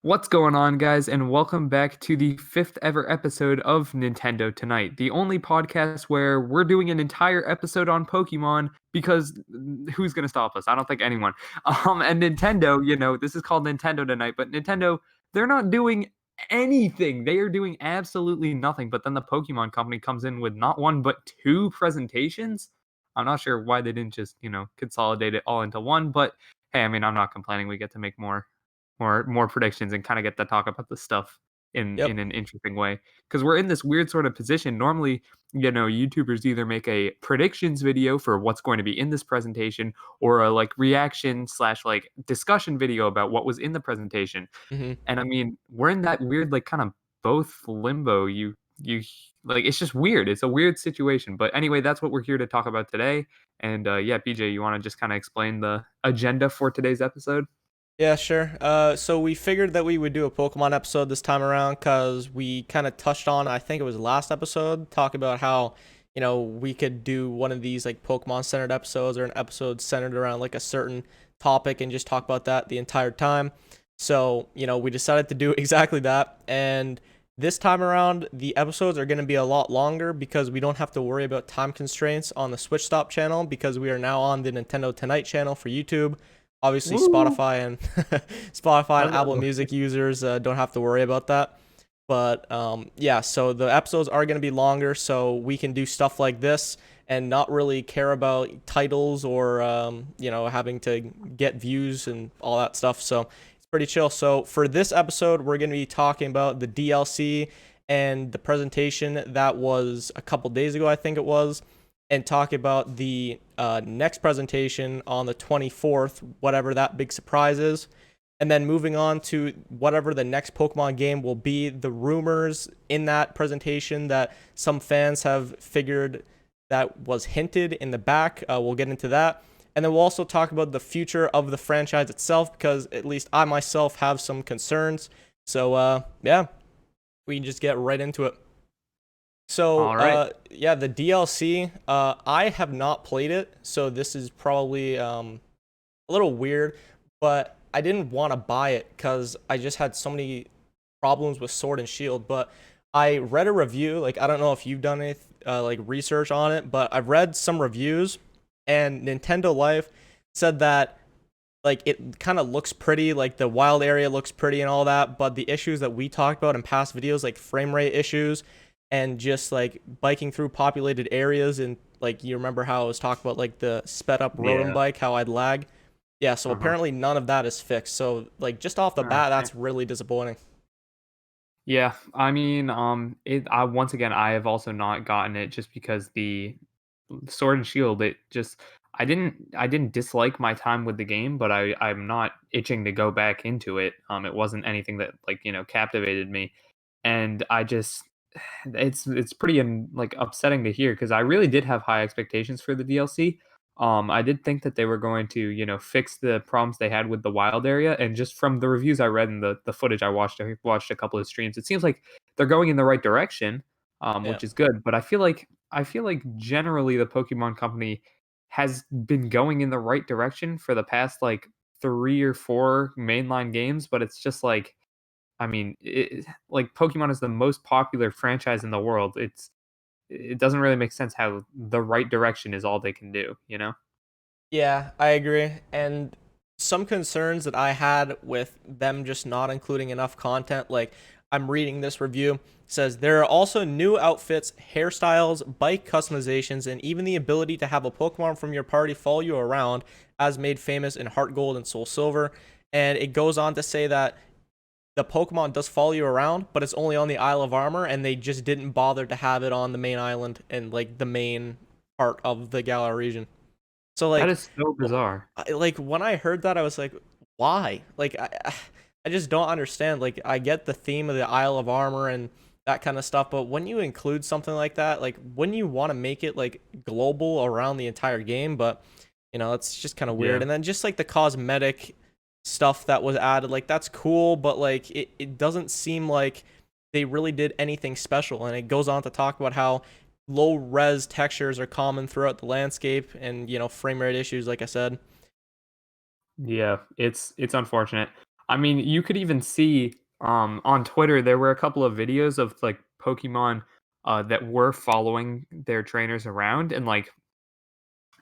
What's going on, guys, and welcome back to the fifth ever episode of Nintendo Tonight, the only podcast where we're doing an entire episode on Pokemon because who's going to stop us? I don't think anyone. And Nintendo, this is called Nintendo Tonight, but Nintendo, they're not doing anything. They are doing absolutely nothing. But then the Pokemon Company comes in with not one, but two presentations. I'm not sure why they didn't just, consolidate it all into one, but hey, I mean, I'm not complaining. We get to make more predictions and kind of get to talk about the stuff in Yep. an interesting way because we're in this weird sort of position. Normally, YouTubers either make a predictions video for what's going to be in this presentation or a like reaction slash like discussion video about what was in the presentation. hmm And I mean, we're in that weird like kind of both limbo. You like it's just weird. It's a weird situation. But anyway, that's what we're here to talk about today. And yeah, PJ, you want to just kind of explain the agenda for today's episode? Yeah, sure. So we figured that we would do a Pokemon episode this time around because we kind of touched on, I think it was last episode, talk about how, we could do one of these like Pokemon centered episodes or an episode centered around like a certain topic and just talk about that the entire time. So, we decided to do exactly that. And this time around, the episodes are going to be a lot longer because we don't have to worry about time constraints on the Switch Stop channel because we are now on the Nintendo Tonight channel for YouTube. Obviously, Woo! Spotify and Apple Oh. Music users don't have to worry about that. But yeah, so the episodes are going to be longer, so we can do stuff like this and not really care about titles or having to get views and all that stuff. So it's pretty chill. So for this episode, we're going to be talking about the DLC and the presentation that was a couple days ago, I think it was, and talk about the next presentation on the 24th, whatever that big surprise is. And then moving on to whatever the next Pokemon game will be, the rumors in that presentation that some fans have figured that was hinted in the back. We'll get into that. And then we'll also talk about the future of the franchise itself because at least I myself have some concerns. So, yeah, we can just get right into it. So, All right. yeah, the DLC, I have not played it, so this is probably a little weird, but I didn't want to buy it because I just had so many problems with Sword and Shield. But I read a review, like I don't know if you've done any like research on it, but I've read some reviews, and Nintendo Life said that like it kind of looks pretty, like the wild area looks pretty and all that, but the issues that we talked about in past videos, like frame rate issues and just like biking through populated areas, and like you remember how I was talking about like the sped up rotom Yeah. bike, how I'd lag. Yeah, so Uh-huh. apparently none of that is fixed. So like just off the bat, Okay. that's really disappointing. Yeah, I mean, I once again, I have also not gotten it just because the Sword and Shield, it just, I didn't dislike my time with the game, but I'm not itching to go back into it. It wasn't anything that like captivated me, and I just, it's pretty like upsetting to hear because I really did have high expectations for the DLC. I did think that they were going to, fix the problems they had with the wild area, and just from the reviews I read and the footage I watched a couple of streams, it seems like they're going in the right direction, Yeah. which is good. But I feel like generally the Pokemon Company has been going in the right direction for the past like 3 or 4 mainline games, but it's just like, I mean, like Pokemon is the most popular franchise in the world. It doesn't really make sense how the right direction is all they can do, you know? Yeah, I agree. And some concerns that I had with them just not including enough content, like I'm reading this review, says there are also new outfits, hairstyles, bike customizations, and even the ability to have a Pokemon from your party follow you around, as made famous in Heart Gold and Soul Silver. And it goes on to say that the Pokemon does follow you around, but it's only on the Isle of Armor, and they just didn't bother to have it on the main island and like the main part of the Galar region. So That like, is so bizarre. like when I heard that, I was like, why? Like I just don't understand. Like I get the theme of the Isle of Armor and that kind of stuff, but when you include something like that, like when you want to make it like global around the entire game, but it's just kind of weird. Yeah. And then just like the cosmetic stuff that was added, like that's cool, but like it doesn't seem like they really did anything special. And it goes on to talk about how low res textures are common throughout the landscape and frame rate issues, like I said. Yeah, it's unfortunate. I mean, you could even see on Twitter there were a couple of videos of like Pokemon that were following their trainers around, and like,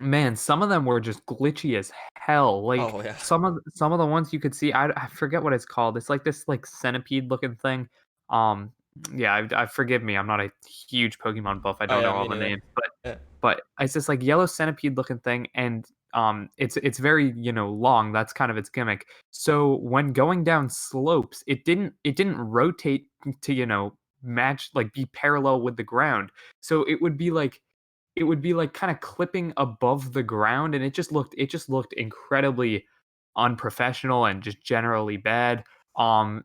man, some of them were just glitchy as hell. Like Oh yeah. some of the ones you could see, I forget what it's called. It's like this like centipede looking thing. Um, yeah, forgive me. I'm not a huge Pokemon buff. I Oh don't yeah, know me all the neither. names, Yeah. but it's this like yellow centipede looking thing, and it's very long. That's kind of its gimmick. So when going down slopes, it didn't rotate to match, like be parallel with the ground. So it would be like kind of clipping above the ground, and it just looked incredibly unprofessional and just generally bad.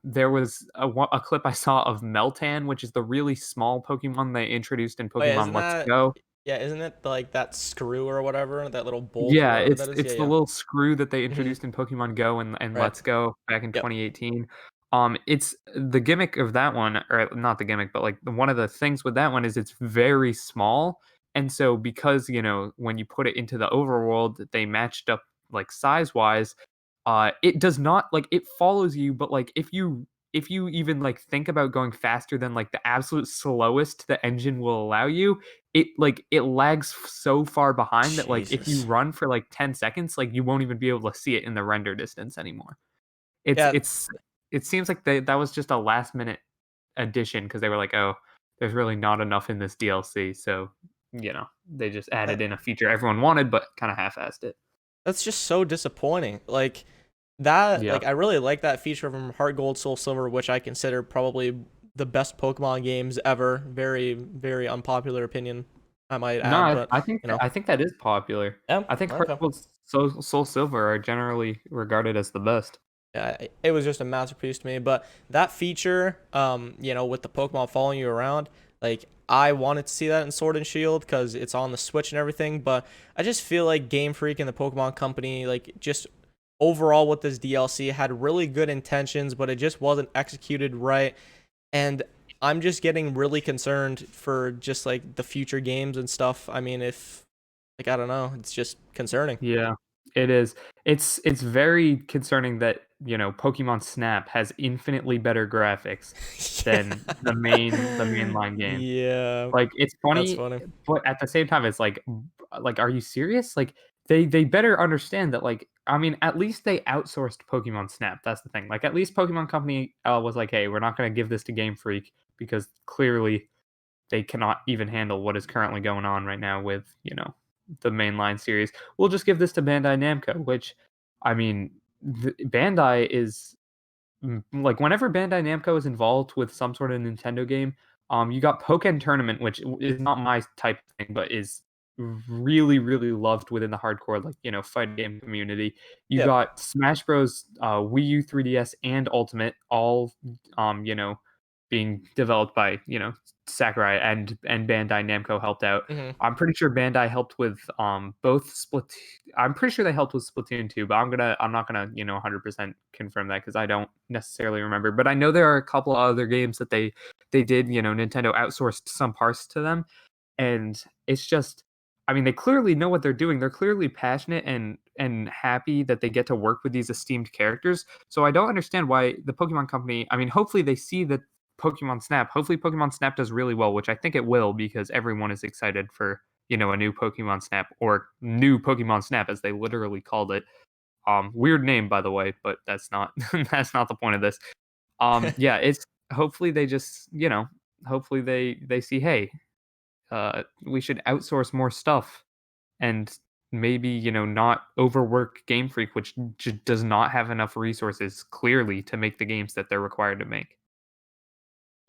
There was a clip I saw of Meltan, which is the really small Pokemon they introduced in Oh yeah, Pokemon Let's Go. isn't it like that screw or whatever, that little bolt or Yeah, whatever it's that is? Yeah, it's the yeah. little screw that they Hmm. introduced in Pokemon Go and Right. Let's Go back in Yep. 2018. It's the gimmick of that one, or not the gimmick, but like one of the things with that one is it's very small, and so because when you put it into the overworld, they matched up like size wise. It does not like it follows you, but like if you even like think about going faster than like the absolute slowest the engine will allow you, it lags so far behind that like if you Jesus. run for like 10 seconds, like you won't even be able to see it in the render distance anymore. It's Yeah, it's it seems like that was just a last minute addition because they were like, "Oh, there's really not enough in this DLC." So, they just added that, in a feature everyone wanted but kind of half-assed it. that's just so disappointing. Like that, Yeah. like I really like that feature from Heart Gold, Soul Silver, which I consider probably the best Pokemon games ever. Very, very unpopular opinion, I might No, add, but I think you know, I think that is popular. yeah, I think Heart okay. Gold, Soul Silver are generally regarded as the best. Yeah, it was just a masterpiece to me. But that feature, with the Pokemon following you around, like I wanted to see that in Sword and Shield because it's on the Switch and everything. But I just feel like Game Freak and the Pokemon Company, like just overall with this DLC, had really good intentions, but it just wasn't executed right. And I'm just getting really concerned for just like the future games and stuff. I mean, if like I don't know, it's just concerning. Yeah, it is. It's very concerning that, Pokemon Snap has infinitely better graphics than the mainline game. Yeah, Like, it's that's funny, funny. but at the same time, it's like, are you serious? Like, they better understand that, like, I mean, at least they outsourced Pokemon Snap. That's the thing. Like, at least Pokemon Company was like, hey, we're not going to give this to Game Freak because clearly they cannot even handle what is currently going on right now with the mainline series. We'll just give this to Bandai Namco, which, I mean, Bandai is like whenever Bandai Namco is involved with some sort of Nintendo game, you got Pokken Tournament, which is not my type of thing, but is really, really loved within the hardcore, like, fight game community. You Yep. got Smash Bros, Wii U, 3DS, and Ultimate, all, being developed by, Sakurai and Bandai Namco helped out. Hmm. I'm pretty sure Bandai helped with both Split. I'm pretty sure they helped with Splatoon 2, but I'm not gonna 100% confirm that because I don't necessarily remember. But I know there are a couple of other games that they did. Nintendo outsourced some parts to them, and it's just, I mean, they clearly know what they're doing. They're clearly passionate and happy that they get to work with these esteemed characters. So I don't understand why the Pokemon Company, I mean, hopefully they see that hopefully Pokemon Snap does really well, which I think it will because everyone is excited for, a new Pokemon Snap, or new Pokemon Snap as they literally called it. Weird name, by the way, but that's not that's not the point of this. Yeah, it's hopefully they just, hopefully they see, hey, we should outsource more stuff and maybe, not overwork Game Freak, which does not have enough resources clearly to make the games that they're required to make.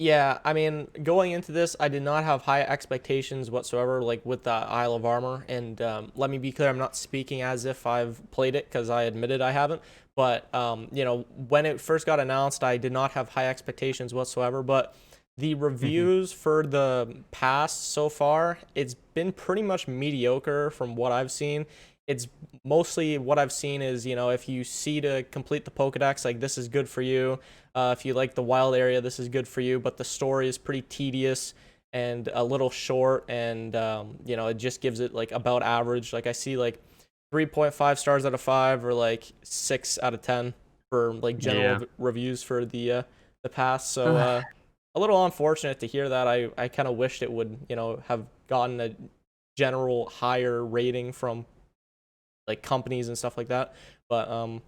Yeah, I mean, going into this, I did not have high expectations whatsoever, like with the Isle of Armor. And let me be clear, I'm not speaking as if I've played it because I admitted I haven't. But when it first got announced, I did not have high expectations whatsoever. But the Mhm. reviews for the past so far, it's been pretty much mediocre from what I've seen. It's mostly what I've seen is, if you see to complete the Pokedex, like this is good for you. If you like the wild area, this is good for you. But the story is pretty tedious and a little short, and it just gives it like about average. Like I see like 3.5 stars out of 5 or like 6 out of 10. for like general Yeah. reviews for the past. So a little unfortunate to hear that. I kind of wished it would, have gotten a general higher rating from like companies and stuff like that. But I'll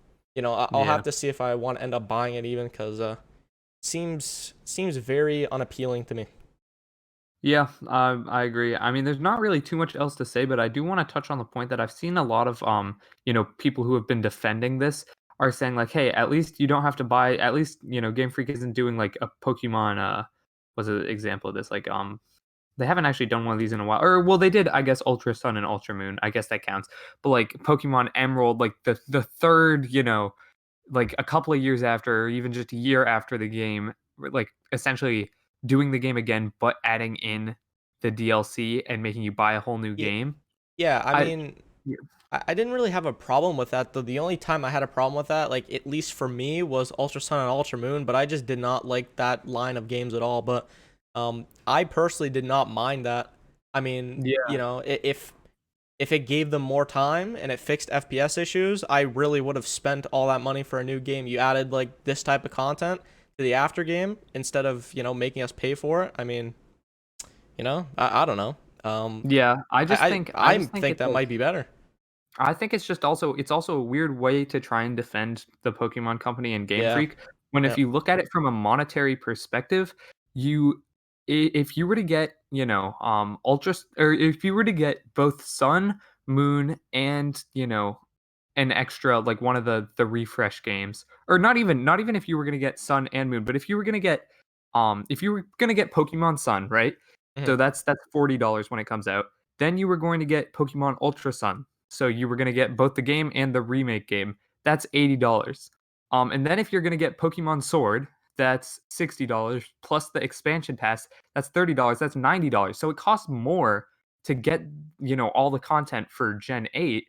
have Yeah. to see if I want to end up buying it even because seems very unappealing to me. Yeah, I agree. I mean, there's not really too much else to say, but I do want to touch on the point that I've seen a lot of people who have been defending this are saying like, hey, at least you don't have to buy. At least Game Freak isn't doing like a Pokemon. Was an example of this. Like, they haven't actually done one of these in a while. Or well, they did, I guess, Ultra Sun and Ultra Moon. I guess that counts. But like Pokemon Emerald, like the third, like a couple of years after, or even just a year after the game, like essentially doing the game again, but adding in the DLC and making you buy a whole new Yeah, game. yeah. I I mean, I didn't really have a problem with that though. The only time I had a problem with that, like at least for me, was Ultra Sun and Ultra Moon. But I just did not like that line of games at all. But I personally did not mind that. I mean, yeah, if it gave them more time and it fixed FPS issues, I really would have spent all that money for a new game. You added like this type of content to the after game instead of making us pay for it. I mean, I don't know. Um, yeah. I just I think I I, I just think think it's that like might be better. I think it's also a weird way to try and defend the Pokemon Company and Game Yeah. Freak when if Yep. you look at it from a monetary perspective, you if you were to get, or if you were to get both Sun, Moon, and, an extra like one of the refresh games, or not even if you were going to get Sun and Moon, but if you were going to get Pokemon Sun, right? Mhm. So that's $40 when it comes out. Then you were going to get Pokemon Ultra Sun. So you were going to get both the game and the remake game. That's $80. And then if you're going to get Pokemon Sword, that's $60 plus the expansion pass. That's $30. That's $90. So it costs more to get, all the content for Gen 8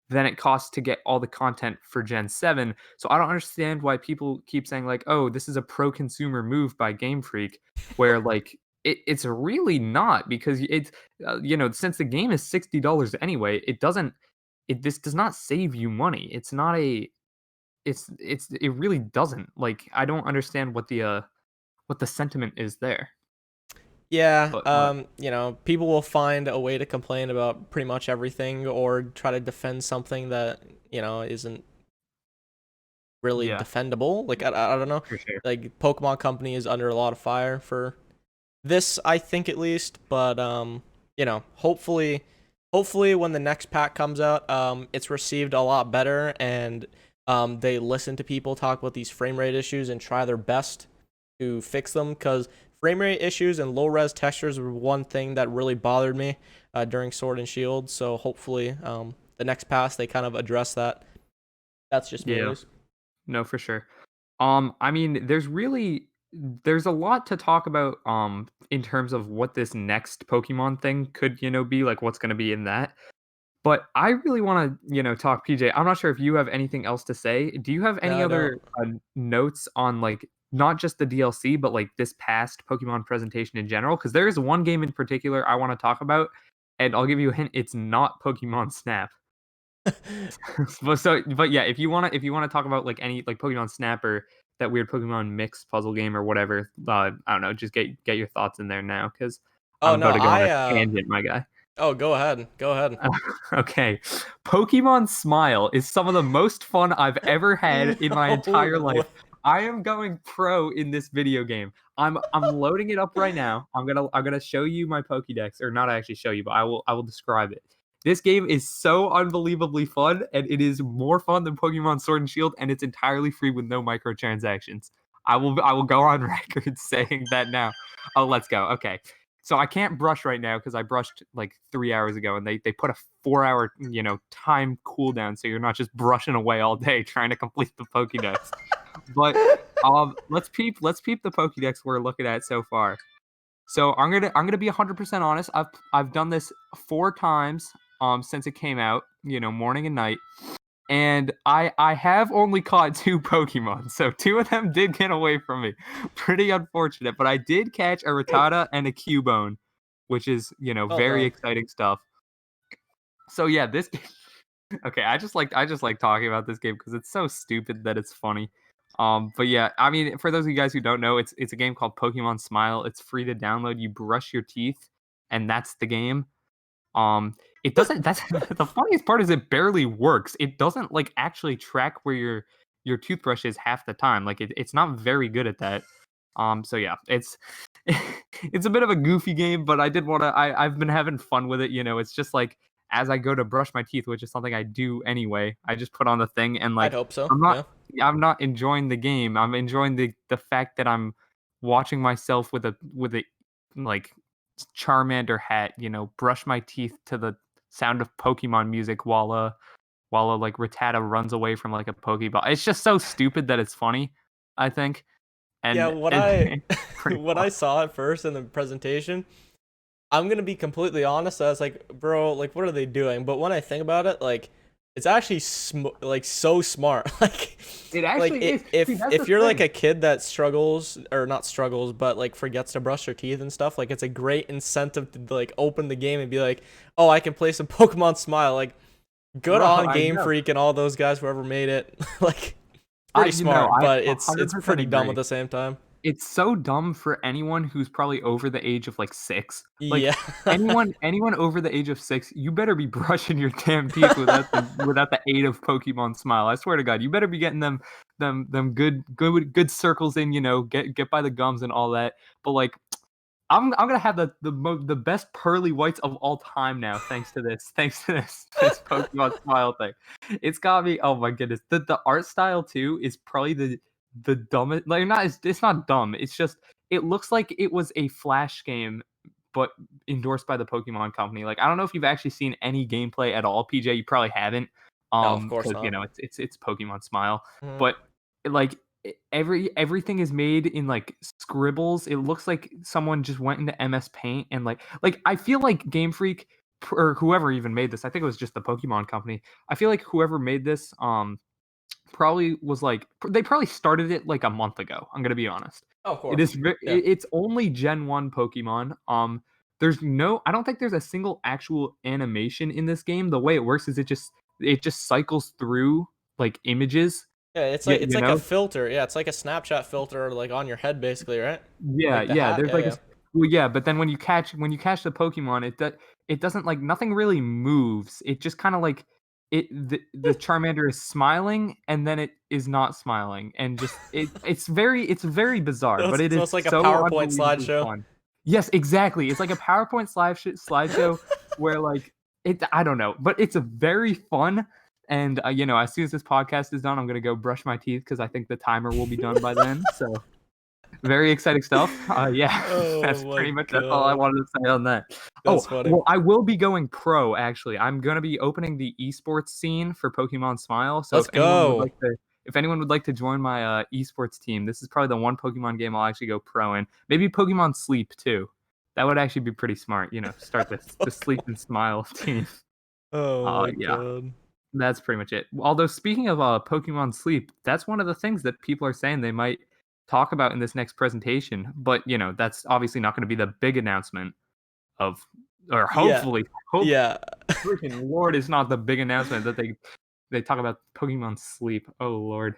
than it costs to get all the content for Gen 7. So I don't understand why people keep saying like, "Oh, this is a pro-consumer move by Game Freak," where like it's really not because it's since the game is $60 anyway, this does not save you money. It's not a it really doesn't. Like I don't understand what the sentiment is there. Yeah, But what people will find a way to complain about pretty much everything or try to defend something that, isn't really yeah, defendable. Like I don't know. for sure. Like Pokemon Company is under a lot of fire for this, I think at least, but hopefully when the next pack comes out, it's received a lot better and they listen to people talk about these frame rate issues and try their best to fix them because frame rate issues and low res textures were one thing that really bothered me during Sword and Shield. So hopefully, the next pass they kind of address that. That's just me at Yeah. least. No, for sure. I mean, there's a lot to talk about in terms of what this next Pokemon thing could, be like what's going to be in that. But I really want to, talk PJ. I'm not sure if you have anything else to say. Do you have No, any I don't. other notes on like not just the DLC but like this past Pokemon presentation in general because there is one game in particular I want to talk about and I'll give you a hint, it's not Pokemon Snap. But yeah, if you wanna talk about like any like Pokemon Snap or that weird Pokemon mix puzzle game or whatever, I don't know, just get your thoughts in there now because Oh I'm no, about to go on a tangent, my guy. oh, go ahead. Go ahead. Okay. Pokemon Smile is some of the most fun I've ever had in my entire No life. way. I am going pro in this video game. I'm loading it up right now. I'm gonna show you my Pokédex, or not actually show you, but I will describe it. This game is so unbelievably fun, and it is more fun than Pokemon Sword and Shield, and it's entirely free with no microtransactions. I will go on record saying that now. Oh, let's go. Okay. So I can't brush right now because I brushed like 3 hours ago, and they put a 4 hour time cooldown, so you're not just brushing away all day trying to complete the Pokédex. But let's peep the Pokédex we're looking at so far. So I'm gonna be 100% honest. I've done this 4 times since it came out, morning and night. And I have only caught 2 Pokemon, so 2 of them did get away from me. Pretty unfortunate, but I did catch a Rattata and a Cubone, which is Well very done. exciting stuff. So yeah, Okay, I just like talking about this game because it's so stupid that it's funny. But yeah, I mean, for those of you guys who don't know, it's a game called Pokemon Smile. It's free to download. You brush your teeth, and that's the game. Um, it doesn't. That's the funniest part is it barely works. It doesn't like actually track where your toothbrush is half the time. Like it's not very good at that. So yeah, it's it's a bit of a goofy game, but I did want to. I've been having fun with it. You know, it's just like as I go to brush my teeth, which is something I do anyway. I just put on the thing and I'd like hope so. I'm not. Yeah. I'm not enjoying the game. I'm enjoying the fact that I'm watching myself with a like Charmander hat, you know, brush my teeth to the sound of Pokemon music while like Rattata runs away from like a Pokeball. It's just so stupid that it's funny, I think. Yeah, And what it's I pretty when fun. I saw it first in the presentation, I'm gonna be completely honest. I was like, bro, like, what are they doing? But when I think about it, like, it's actually like so smart. It Like actually is. See, that's the if you're like thing. a kid that struggles or not struggles, but like forgets to brush their teeth and stuff, like it's a great incentive to like open the game and be like, oh, I can play some Pokemon Smile. Like, good Bro, on I Game know. Freak and all those guys, whoever made it. Like, I pretty you know, smart, I but it's 100% pretty dumb at agree. the same time. It's so dumb for anyone who's probably over the age of like 6. Like Yeah. anyone over the age of 6, you better be brushing your damn teeth without the aid of Pokemon Smile. I swear to God, you better be getting them good circles in, you know, get by the gums and all that. But like I'm gonna have the best pearly whites of all time now, thanks to this Pokemon Smile thing. It's got me. Oh my goodness, the art style too is probably the dumbest. Like not, it's not dumb. It's just it looks like it was a Flash game, but endorsed by the Pokemon company. Like I don't know if you've actually seen any gameplay at all, PJ. You probably haven't, No, of course because you not. know it's Pokemon Smile, Mhm. but like everything is made in like scribbles. It looks like someone just went into MS Paint and like I feel like Game Freak or whoever even made this. I think it was just the Pokemon company. I feel like whoever made this probably was like they probably started it like a month ago. I'm gonna be honest. Oh, of It course. is Yeah. it's only Gen 1 Pokemon. There's no I don't think there's a single actual animation in this game. The way it works is it just cycles through like images. Yeah, it's You like a know, filter. Yeah, it's like a Snapchat filter like on your head basically, right? yeah, Like the yeah, hat. there's Yeah, like a yeah. s well, yeah, but then when you catch the Pokemon, it doesn't like nothing really moves. It just kinda like the Charmander is smiling, and then it is not smiling, and just it's very bizarre, So but it so is it's like a so PowerPoint unbelievably slideshow. fun. Yes, exactly. It's like a PowerPoint slideshow where, like, I don't know, but it's a very fun, and, you know, as soon as this podcast is done, I'm gonna go brush my teeth because I think the timer will be done by then, so very exciting stuff. Yeah, Oh my that's all I god. wanted to say on that. That's Oh, funny. well, I will be going pro actually. I'm gonna be opening the esports scene for Pokemon Smile. So Let's go. if anyone would like to join my esports team, this is probably the one Pokemon game I'll actually go pro in. Maybe Pokemon Sleep too. That would actually be pretty smart. You know, start the Sleep and Smile team. Oh my Yeah. god. That's pretty much it. Although speaking of Pokemon Sleep, that's one of the things that people are saying they might talk about in this next presentation. But you know, that's obviously not going to be the big announcement of, or Yeah. hope Yeah. freaking Lord, it's not the big announcement that they talk about Pokemon Sleep. Oh Lord,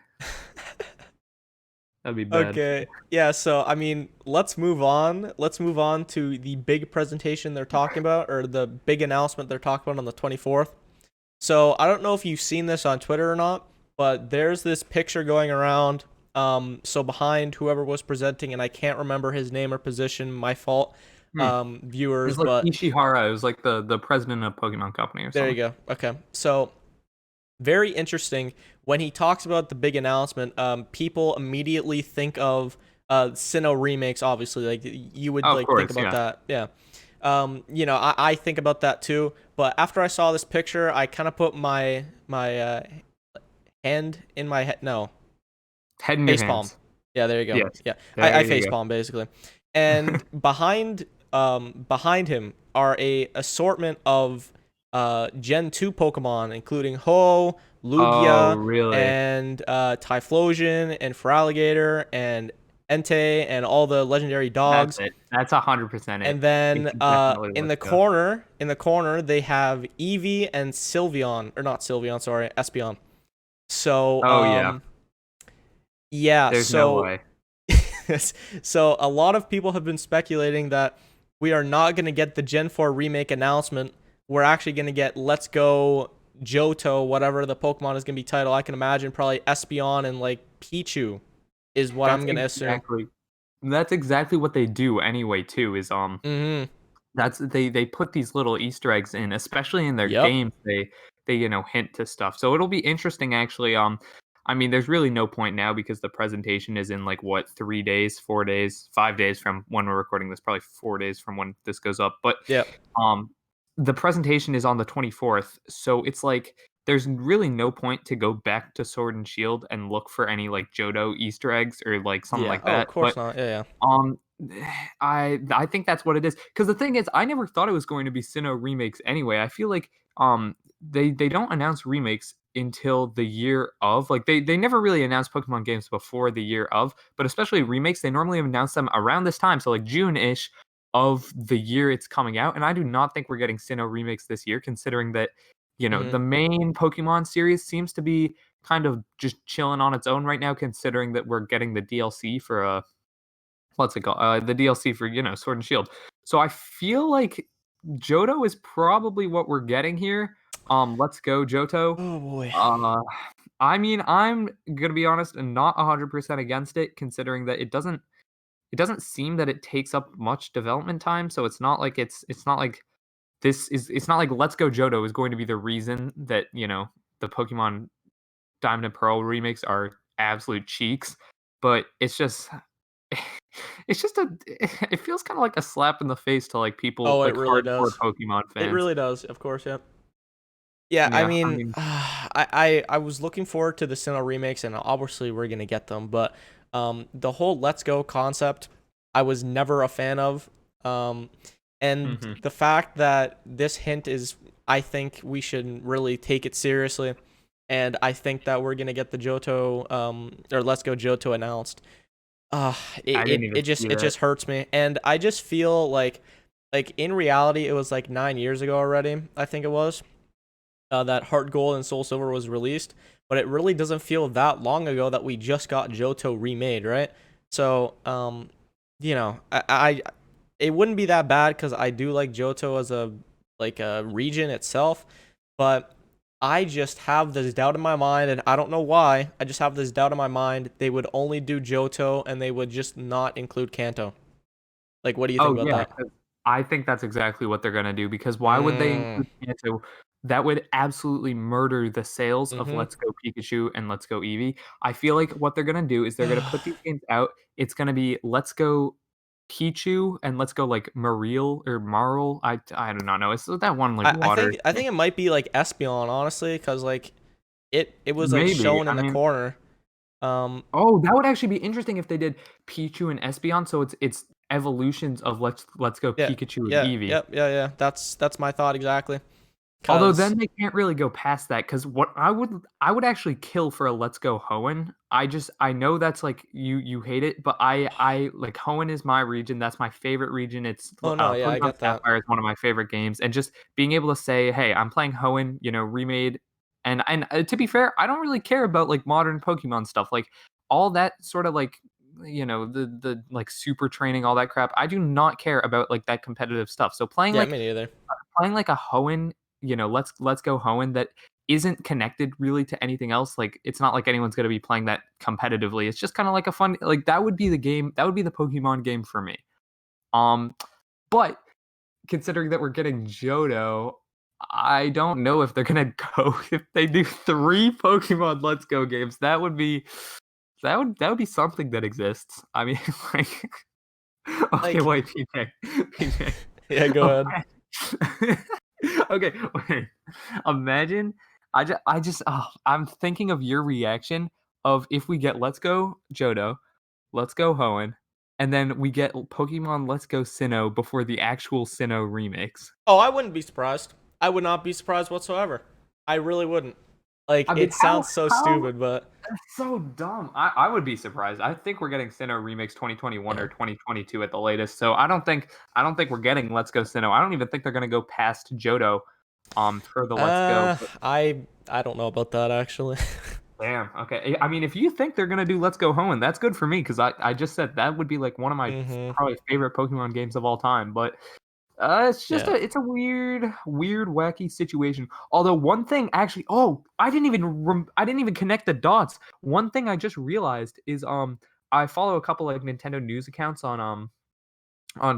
that'd be bad. Okay. Yeah, so I mean, let's move on. Let's move on to the big presentation they're talking about or the big announcement they're talking about on the 24th. So, I don't know if you've seen this on Twitter or not, but there's this picture going around so behind whoever was presenting and I can't remember his name or position, my fault. Hmm. It Viewers, was like but Ishihara. It was like the president of Pokemon Company or there you something. go. Okay. So, very interesting. When he talks about the big announcement, people immediately think of Sinnoh remakes. Obviously, like you would Oh, of like think course, about yeah. that. Yeah. You know, I think about that too. But after I saw this picture, I kind of put my hand in my head. No, Head in your face palm. hands. Yeah, there you go. Yes. Yeah, I There face you palm basically. And behind him are a assortment of Gen 2 Pokemon, including Ho, Oh, Lugia, really? and Typhlosion, and Feraligatr, and Entei and all the legendary That's dogs. it. That's 100% it. And then It's definitely in Let's the Go. corner, they have Eevee and Sylveon, or not Sylveon, sorry, Espeon. So Oh yeah, yeah, there's no so way. so a lot of people have been speculating that we are not going to get the Gen 4 remake announcement. We're actually going to get Let's Go Johto, whatever the Pokemon is going to be titled. I can imagine probably Espeon and like Pichu is what I'm That's going to assume. exactly that's exactly what they do anyway too, is Mhm. that's they put these little Easter eggs in, especially in their Yep. games. They hint to stuff. So it'll be interesting actually. I mean, there's really no point now because the presentation is in like what 3 days, 4 days, 5 days from when we're recording this. Probably 4 days from when this goes up. But Yep. um, the presentation is on the 24th, so it's like there's really no point to go back to Sword and Shield and look for any like Johto Easter eggs or like something Yeah. like Oh, of that. course But not. Yeah, yeah. um, I think that's what it is. Because the thing is, I never thought it was going to be Sinnoh remakes anyway. I feel like they don't announce remakes until the year of. Like they never really announce Pokemon games before the year of, but especially remakes, they normally announce them around this time, so like June-ish of the year it's coming out. And I do not think we're getting Sinnoh remakes this year, considering that Mhm. the main Pokemon series seems to be kind of just chilling on its own right now, considering that we're getting the DLC for what's it called? The DLC for, Sword and Shield. So I feel like Johto is probably what we're getting here. Let's go Johto. Oh boy. Uh, I mean, I'm gonna be honest and not 100% against it, considering that it doesn't seem that it takes up much development time. So it's not like Let's Go Johto is going to be the reason that the Pokemon Diamond and Pearl remakes are absolute cheeks, but it's just it's just a it feels kinda like a slap in the face to, like, people Oh, it like, really hardcore does. Pokemon It fans. really does. Of course, yeah. Yeah, I Yeah, I mean, mean I was looking forward to the Sinnoh remakes, and obviously we're gonna get them. But the whole "Let's Go" concept, I was never a fan of. Um, and mhm. the fact that this hint is, I think we should really take it seriously, and I think that we're gonna get the Johto or "Let's Go Johto" announced. I didn't even see It that. just hurts me, and I just feel like in reality, it was like 9 years ago already. I think it was that Heart Gold and Soul Silver was released, but it really doesn't feel that long ago that we just got Johto remade, right? So, I it wouldn't be that bad because I do like Johto as a region itself, but I just have this doubt in my mind, and I don't know why. I just have this doubt in my mind. They would only do Johto, and they would just not include Kanto. Like, what do you think Oh, about yeah, that? 'cause I think that's exactly what they're gonna do, because why would they Mm. include Kanto? That would absolutely murder the sales of Mm-hmm. Let's Go Pikachu and Let's Go Eevee. I feel like what they're gonna do is they're gonna put these games out, it's gonna be Let's Go Pichu and Let's Go, like, Marill or Marl, I do not know, it's that one, like, water I thing. think it might be like Espeon, honestly, because like it was like Maybe, shown I in the mean corner. Um, oh, that would actually be interesting if they did Pichu and Espeon, so it's evolutions of Let's Go yeah, Pikachu and yeah, Eevee. yep, yeah, yeah. That's my thought exactly. Although Cause then they can't really go past that, because what I would actually kill for a Let's Go Hoenn. I know that's like you hate it, but I like Hoenn is my region. That's my favorite region. oh no, yeah, I Pokemon get that. Sapphire is one of my favorite games, and just being able to say, hey, I'm playing Hoenn, remade, and to be fair, I don't really care about like modern Pokemon stuff, like all that sort of like the like super training, all that crap. I do not care about like that competitive stuff. So Yeah, me neither. playing like a Hoenn, let's go Hoenn that isn't connected really to anything else. Like it's not like anyone's gonna be playing that competitively. It's just kind of like a fun like that would be the game. That would be the Pokemon game for me. Um, but considering that we're getting Johto, I don't know if they're gonna go if they do three Pokemon Let's Go games. That would be something that exists. I mean, like, okay, Like, wait, PJ. yeah, go ahead. Okay, wait. Imagine I'm thinking of your reaction of if we get Let's Go Johto, Let's Go Hoenn, and then we get Pokemon Let's Go Sinnoh before the actual Sinnoh remakes. Oh, I wouldn't be surprised. I would not be surprised whatsoever. I really wouldn't. Like, I mean, it sounds so how stupid, but that's so dumb. I would be surprised. I think we're getting Sinnoh Remix 2021 yeah. or 2022 at the latest. So I don't think we're getting Let's Go Sinnoh. I don't even think they're gonna go past Johto for the Let's Go. Uh, I don't know about that actually. Damn. Okay. I mean, if you think they're gonna do Let's Go Hoenn, that's good for me because I just said that would be like one of my Mhm. probably favorite Pokemon games of all time. But it's just Yeah. it's a weird, wacky situation. Although one thing actually, oh, I didn't even connect the dots. One thing I just realized is I follow a couple like Nintendo news accounts on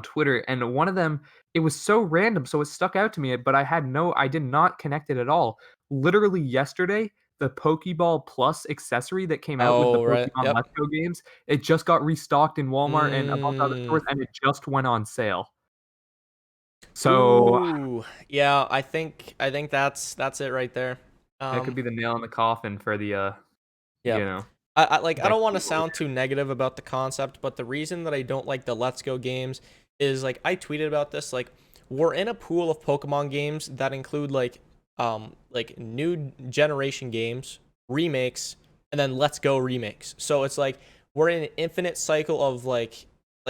Twitter, and one of them, it was so random, so it stuck out to me, but I did not connect it at all. Literally yesterday, the Pokeball Plus accessory that came out with the Oh, right. Pokemon Yep. Let's Go games, it just got restocked in Walmart and a bunch of other Mm. stores, and it just went on sale. So Ooh. Yeah, I think that's it right there. that could Um, be the nail in the coffin for the you yep. know, I next don't want to evil. sound too negative about the concept, but the reason that I don't like the Let's Go games is like I tweeted about this. Like, we're in a pool of Pokemon games that include like new generation games, remakes, and then Let's Go remakes. So it's like we're in an infinite cycle of like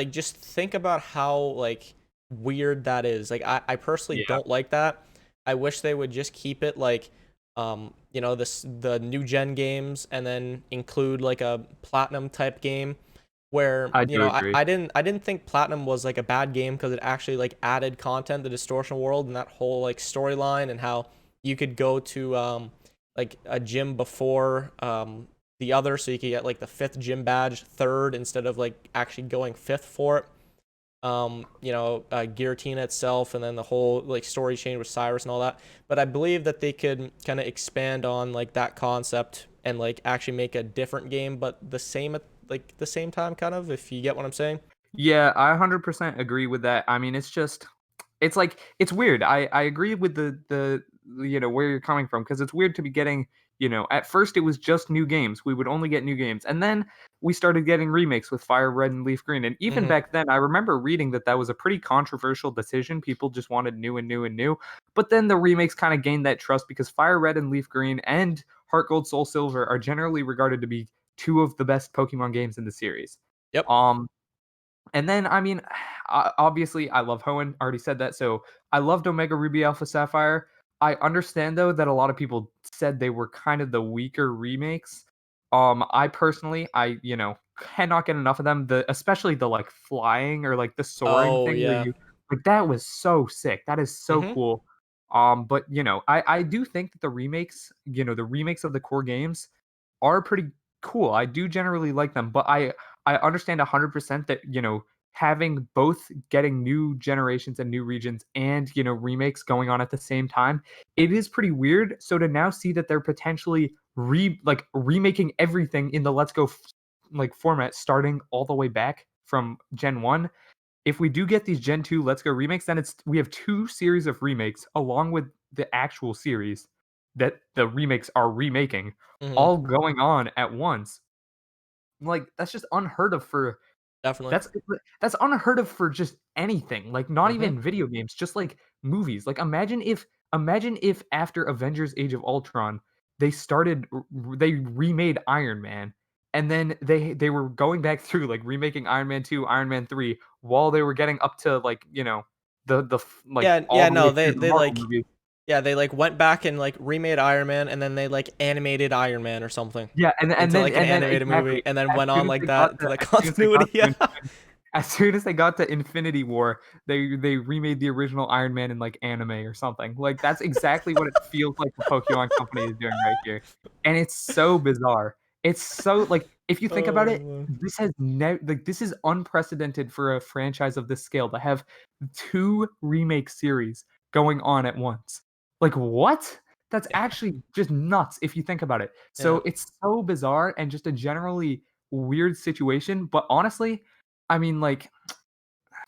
just think about how like weird that is. Like, I personally Yeah, don't like that. I wish they would just keep it like the new gen games, and then include like a platinum type game where I do agree. I didn't think platinum was like a bad game because it actually like added content, the distortion world, and that whole like storyline, and how you could go to like a gym before the other, so you could get like the fifth gym badge third instead of like actually going fifth for it. Giratina itself, and then the whole like story chain with Cyrus and all that. But I believe that they could kind of expand on like that concept and like actually make a different game, but the same at like the same time, kind of, if you get what I'm saying. Yeah, I 100% agree with that. I mean, it's like it's weird. I agree with the where you're coming from because it's weird to be getting, at first it was just new games. We would only get new games. And then we started getting remakes with Fire Red and Leaf Green. And even Mm-hmm. back then I remember reading that that was a pretty controversial decision. People just wanted new and new and new. But then the remakes kind of gained that trust because Fire Red and Leaf Green and Heart Gold Soul Silver are generally regarded to be two of the best Pokemon games in the series. Yep. Um and then, I mean, obviously, I love Hoenn. Already said that. So I loved Omega Ruby Alpha Sapphire. I understand though that a lot of people said they were kind of the weaker remakes. I personally, cannot get enough of them. Especially the like flying or like the soaring Oh thing where yeah. you like that was so sick. That is so Mm-hmm. cool. But I do think that the remakes of the core games are pretty cool. I do generally like them, but I understand 100% that, having both getting new generations and new regions and, remakes going on at the same time, it is pretty weird. So to now see that they're potentially remaking everything in the Let's Go like format starting all the way back from Gen 1, if we do get these Gen 2 Let's Go remakes, then we have two series of remakes along with the actual series that the remakes are remaking Mm-hmm. all going on at once. Like that's just unheard of for Definitely. that's that's unheard of for just anything. Like not Mm-hmm. even video games, just like movies. Like imagine if after Avengers Age of Ultron, they remade Iron Man and then they were going back through like remaking Iron Man 2, Iron Man 3 while they were getting up to like, like Yeah, all yeah, the way no, through the Marvel movies. they like went back and like remade Iron Man, and then they like animated Iron Man or something Yeah, and and into then like an and then animated movie, exactly. and then As went on soon as like they got that to to the as soon as they got continuity. to Yeah. As soon as they got to Infinity War, they remade the original Iron Man in like anime or something. Like that's exactly what it feels like the Pokemon Company is doing right here. And it's so bizarre. It's so like if you think about it, Oh, this is unprecedented for a franchise of this scale to have two remake series going on at once. Like what? That's yeah. actually just nuts if you think about it. So Yeah. it's so bizarre and just a generally weird situation. But honestly, I mean, like,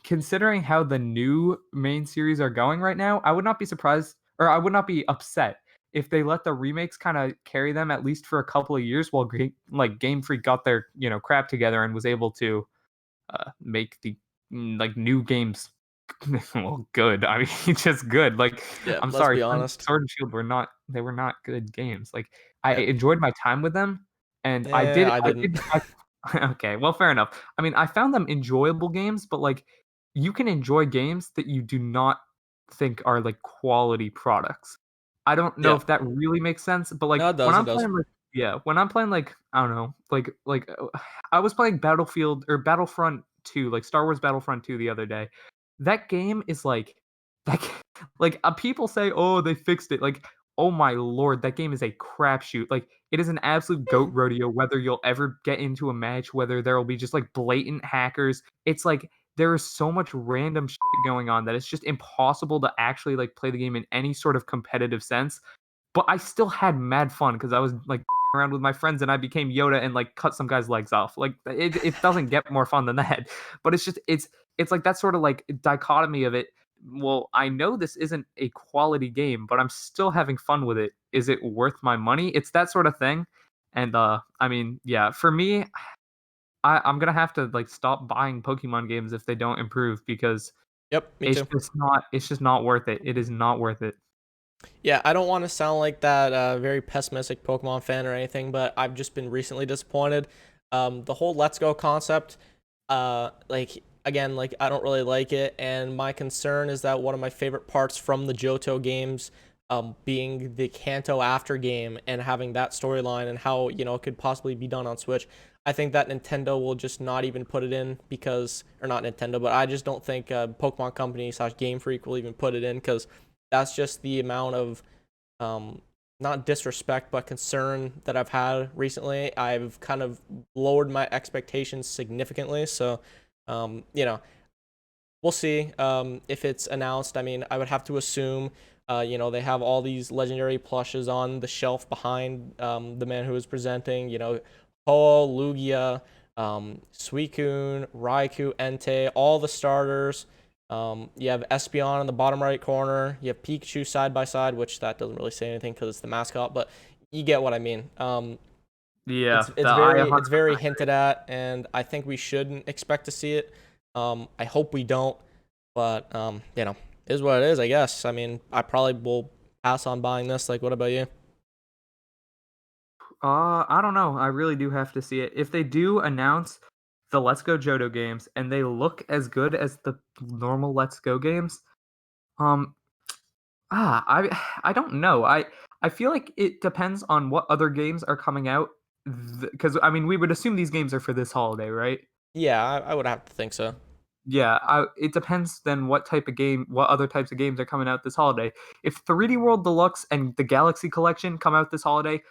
considering how the new main series are going right now, I would not be surprised or I would not be upset if they let the remakes kind of carry them at least for a couple of years while Game Freak got their, crap together and was able to make the like new games well good. I mean, just good. Like Yeah, I'm let's sorry, be honest. Sword and Shield were not not good games. Like, I Yep. enjoyed my time with them, and Yeah, I didn't. okay, well, fair enough. I mean, I found them enjoyable games, but, like, you can enjoy games that you do not think are, like, quality products. I don't know Yeah. if that really makes sense, but, like, No, it when does. It I'm does. playing, like yeah, when I'm playing, like, I don't know, I was playing Battlefield or Battlefront 2, like, Star Wars Battlefront 2 the other day. That game is like like people say, "Oh, they fixed it." Like, oh my lord, that game is a crapshoot. Like, it is an absolute goat rodeo whether you'll ever get into a match, whether there will be just, like, blatant hackers. It's like there is so much random shit going on that it's just impossible to actually, like, play the game in any sort of competitive sense. But I still had mad fun because I was, like, around with my friends and I became Yoda and, like, cut some guy's legs off. Like, it doesn't get more fun than that. But it's just it's like that sort of, like, dichotomy of it. Well, I know this isn't a quality game, but I'm still having fun with it. Is it worth my money? It's that sort of thing. And, I mean, yeah, for me, I'm gonna have to, like, stop buying Pokemon games if they don't improve because Yep, me too. it's just not worth it. It is not worth it. Yeah, I don't want to sound like that very pessimistic Pokemon fan or anything, but I've just been recently disappointed. The whole Let's Go concept, like again, like I don't really like it, and my concern is that one of my favorite parts from the Johto games, being the Kanto after game and having that storyline and how it could possibly be done on Switch. I think that Nintendo will just not even put it in because, or not Nintendo, but I just don't think Pokemon Company slash Game Freak will even put it in because that's just the amount of um, not disrespect but concern that I've had recently. I've kind of lowered my expectations significantly. So, we'll see if it's announced. I mean, I would have to assume, they have all these legendary plushes on the shelf behind the man who is presenting. Ho, Lugia, Suicune, Raikou, Entei, all the starters. You have Espeon in the bottom right corner. You have Pikachu side by side, which that doesn't really say anything because it's the mascot, but you get what I mean. Yeah, It's I it's very 100% hinted at, and I think we shouldn't expect to see it. I hope we don't, but is what it is, I guess. I mean, I probably will pass on buying this. Like, what about you? I don't know. I really do have to see it. If they do announce the Let's Go Johto games and they look as good as the normal Let's Go games, um, I don't know. I feel like it depends on what other games are coming out. Because I mean, we would assume these games are for this holiday, right? Yeah, I would have to think so. Yeah, it depends then what other types of games are coming out this holiday. If 3D World Deluxe and the Galaxy Collection come out this holiday,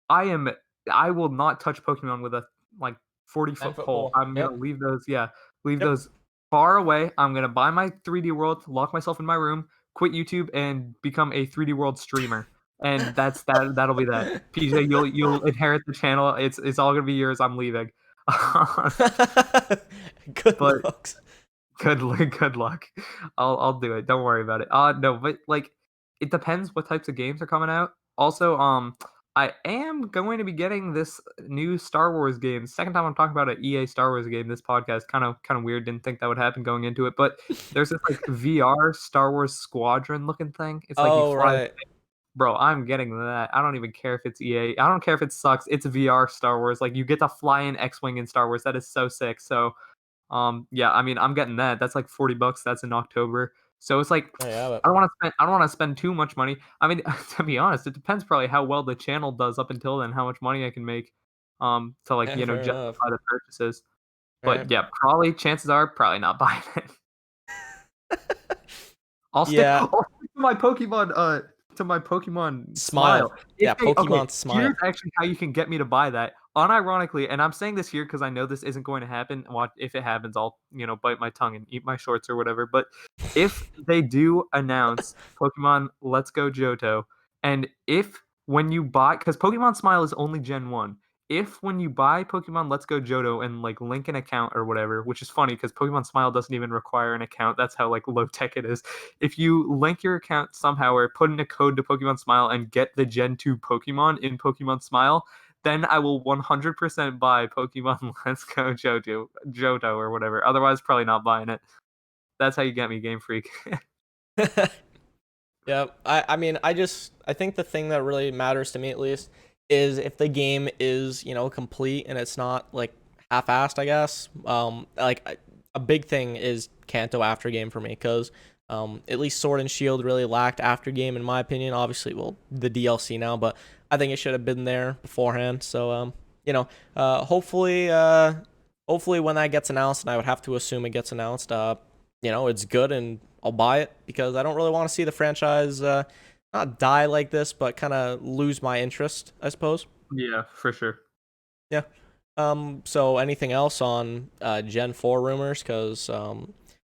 I am I will not touch Pokemon with a like 40-foot 10-foot pole. pole. I'm gonna Yep. leave Yep. those far away. I'm gonna buy my 3D World, lock myself in my room, quit YouTube, and become a 3D World streamer. And that'll be that. PJ, you'll inherit the channel. It's all gonna be yours. I'm leaving. Good But looks. good luck. I'll do it. Don't worry about it. No, but like it depends what types of games are coming out. Also, I am going to be getting this new Star Wars game. Second time I'm talking about an EA Star Wars game this podcast. Kind of weird. Didn't think that would happen going into it, but there's this like VR Star Wars Squadron looking thing. It's like you Oh, fly. right. Bro, I'm getting that. I don't even care if it's EA. I don't care if it sucks. It's VR Star Wars. Like you get to fly an X-wing in Star Wars. That is so sick. So yeah, I mean, I'm getting that. That's like $40. That's in October. So it's like Oh, yeah, but I don't want to spend too much money. I mean, to be honest, it depends probably how well the channel does up until then, how much money I can make to like, yeah, fair enough. justify the purchases. Right. But yeah, probably chances are probably not buying it. Yeah. I'll stick to my Pokemon Smile. Smile. If Yeah, they okay, Pokemon here's Smile. actually how you can get me to buy that. Unironically, and I'm saying this here because I know this isn't going to happen. What if it happens, I'll, bite my tongue and eat my shorts or whatever. But if they do announce Pokemon Let's Go Johto, and if when you buy, because Pokemon Smile is only Gen 1, if when you buy Pokemon Let's Go Johto and like link an account or whatever, which is funny because Pokemon Smile doesn't even require an account. That's how like low tech it is. If you link your account somehow or put in a code to Pokemon Smile and get the Gen 2 Pokemon in Pokemon Smile, then I will 100% buy Pokemon Let's Go Johto or whatever. Otherwise, probably not buying it. That's how you get me, Game Freak. Yeah, I mean, I think the thing that really matters to me at least is if the game is, complete and it's not like half-assed, I guess. A big thing is Kanto after game for me because at least Sword and Shield really lacked after game in my opinion. Obviously, well, the DLC now, but I think it should have been there beforehand. So you know, hopefully hopefully when that gets announced, and I would have to assume it gets announced, it's good and I'll buy it because I don't really want to see the franchise not die like this, but kind of lose my interest, I suppose. Yeah, for sure. Yeah. So anything else on Gen 4 rumors? Because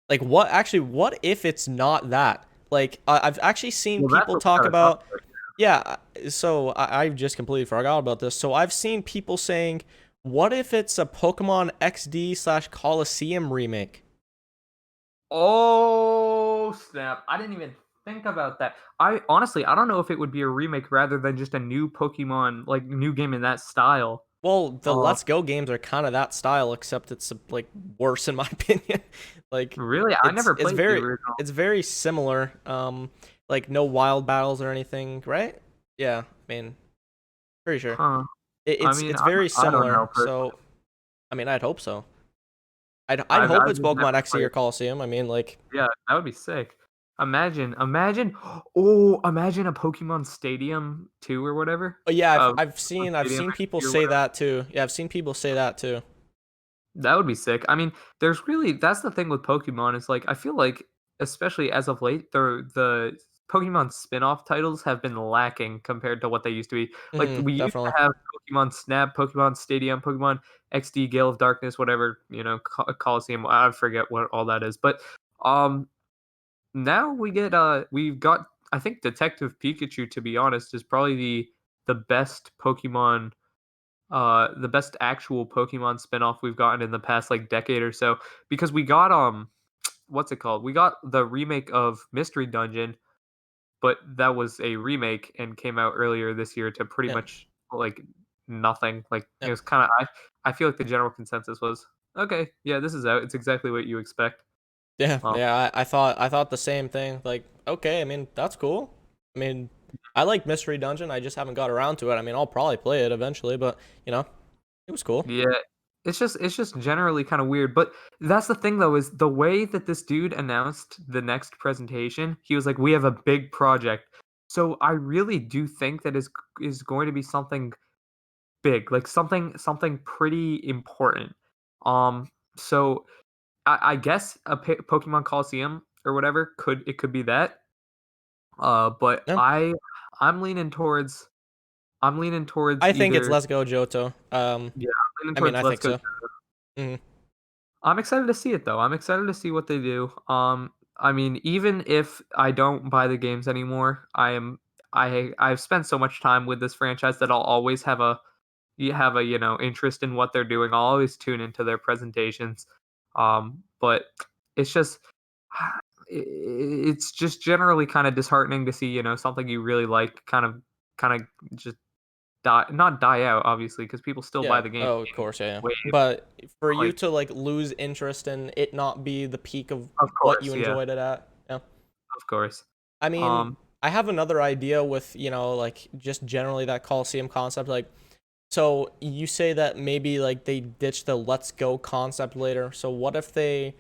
like what if it's not that? Like I've actually seen Well, that's people what we talk gotta talk about. about. Yeah. So I just completely forgot about this. So I've seen people saying, what if it's a Pokemon XD/Coliseum remake? Oh snap! I didn't even think about that. I honestly, I don't know if it would be a remake rather than just a new Pokemon, like new game in that style. Well, the Um, Let's Go games are kind of that style, except it's like worse in my opinion. Like really, I it's never it's played the very original. it's very similar. Like no wild battles or anything, right? Yeah, I mean, pretty sure. Huh. I mean, It's very I don't know similar. personally. So I mean, I'd hope so. I'd I've hope I've it's just Pokemon never XD played. or Coliseum. I mean, like, Yeah, that would be sick. Imagine. Oh, imagine a Pokemon Stadium 2 or whatever. oh yeah, Pokemon I've Stadium seen people XD or say whatever. that too. Yeah, I've seen people say that too. That would be sick. I mean, there's really that's the thing with Pokemon is like I feel like especially as of late, the Pokemon spin-off titles have been lacking compared to what they used to be. Like we used Definitely. to have Pokemon Snap, Pokemon Stadium, Pokemon XD, Gale of Darkness, whatever, Coliseum. I forget what all that is. But um now we've got I think Detective Pikachu to be honest is probably the best Pokemon the best actual Pokemon spinoff we've gotten in the past like decade or so because we got what's it called? We got the remake of Mystery Dungeon, but that was a remake and came out earlier this year to pretty Yeah. much like nothing. Like it Yeah. was kind of I feel like the general consensus was okay, yeah, this is out. It's exactly what you expect. Yeah, Um, yeah, I thought the same thing. Like, okay, I mean, that's cool. I mean, I like Mystery Dungeon. I just haven't got around to it. I mean, I'll probably play it eventually, but you know, it was cool. Yeah, it's just generally kind of weird, but that's the thing though is the way that this dude announced the next presentation. He was like, "We have a big project." So I really do think that is going to be something big, like something pretty important. Um, so I guess a Pokemon Coliseum or whatever could be that. But Yeah, I'm leaning towards I think it's either Let's Go Johto. yeah, I'm leaning I mean, towards I Let's think Go. so. Hmm. I'm excited to see it though. I'm excited to see what they do. I mean, even if I don't buy the games anymore, I've spent so much time with this franchise that I'll always have a interest in what they're doing. I'll always tune into their presentations. But it's just it's just generally kind of disheartening to see something you really like kind of just not die out obviously because people still buy Yeah. the game Oh, of course, yeah, yeah. wave. But for you Like to like lose interest and it not be the peak of of what you course, yeah, enjoyed it at, yeah. of course. I mean, Um, I have another idea with, like just generally that Coliseum concept. Like, so you say that maybe like they ditch the let's go concept later. So what if they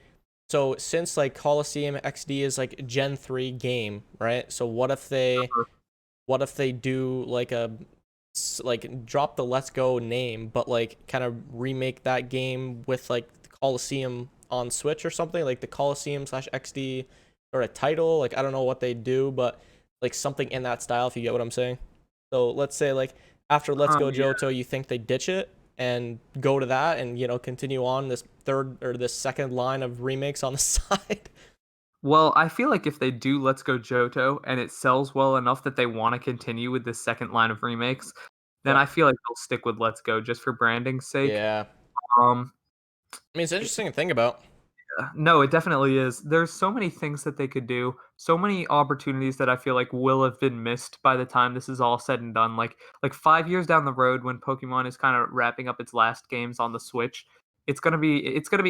so since like Coliseum XD is like Gen 3 game, right? So what if they do like like drop the let's go name but like kind of remake that game with like the Coliseum on Switch or something, like the Coliseum/XD or a title, like I don't know what they do, but like something in that style if you get what I'm saying. So let's say like after Let's Go yeah. Johto, you think they ditch it and go to that and continue on this third or this second line of remakes on the side. Well, I feel like if they do Let's Go Johto and it sells well enough that they want to continue with this second line of remakes, then Yeah. I feel like they'll stick with Let's Go just for branding's sake. Yeah. Um, I mean, it's interesting to think about. no, it definitely is. There's so many things that they could do, so many opportunities that I feel like will have been missed by the time this is all said and done. Like 5 years down the road when Pokemon is kind of wrapping up its last games on the Switch, it's gonna be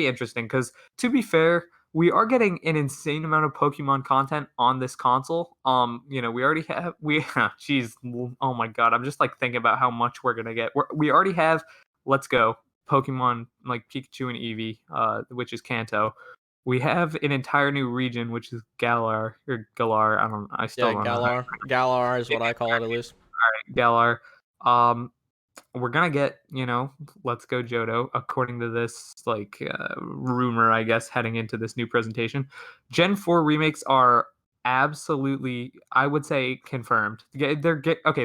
interesting because to be fair. we are getting an insane amount of Pokemon content on this console. We already have jeez, oh my god, I'm just like thinking about how much we're gonna get. We already have, let's go, Pokemon like Pikachu and Eevee, which is Kanto. We have an entire new region, which is Galar or Galar. I still Yeah, don't know how Galar. Galar is what I call it at least. Galar. Um, we're gonna get, let's go Johto, according to this like rumor, I guess, heading into this new presentation. Gen 4 remakes are absolutely, I would say, confirmed. Okay,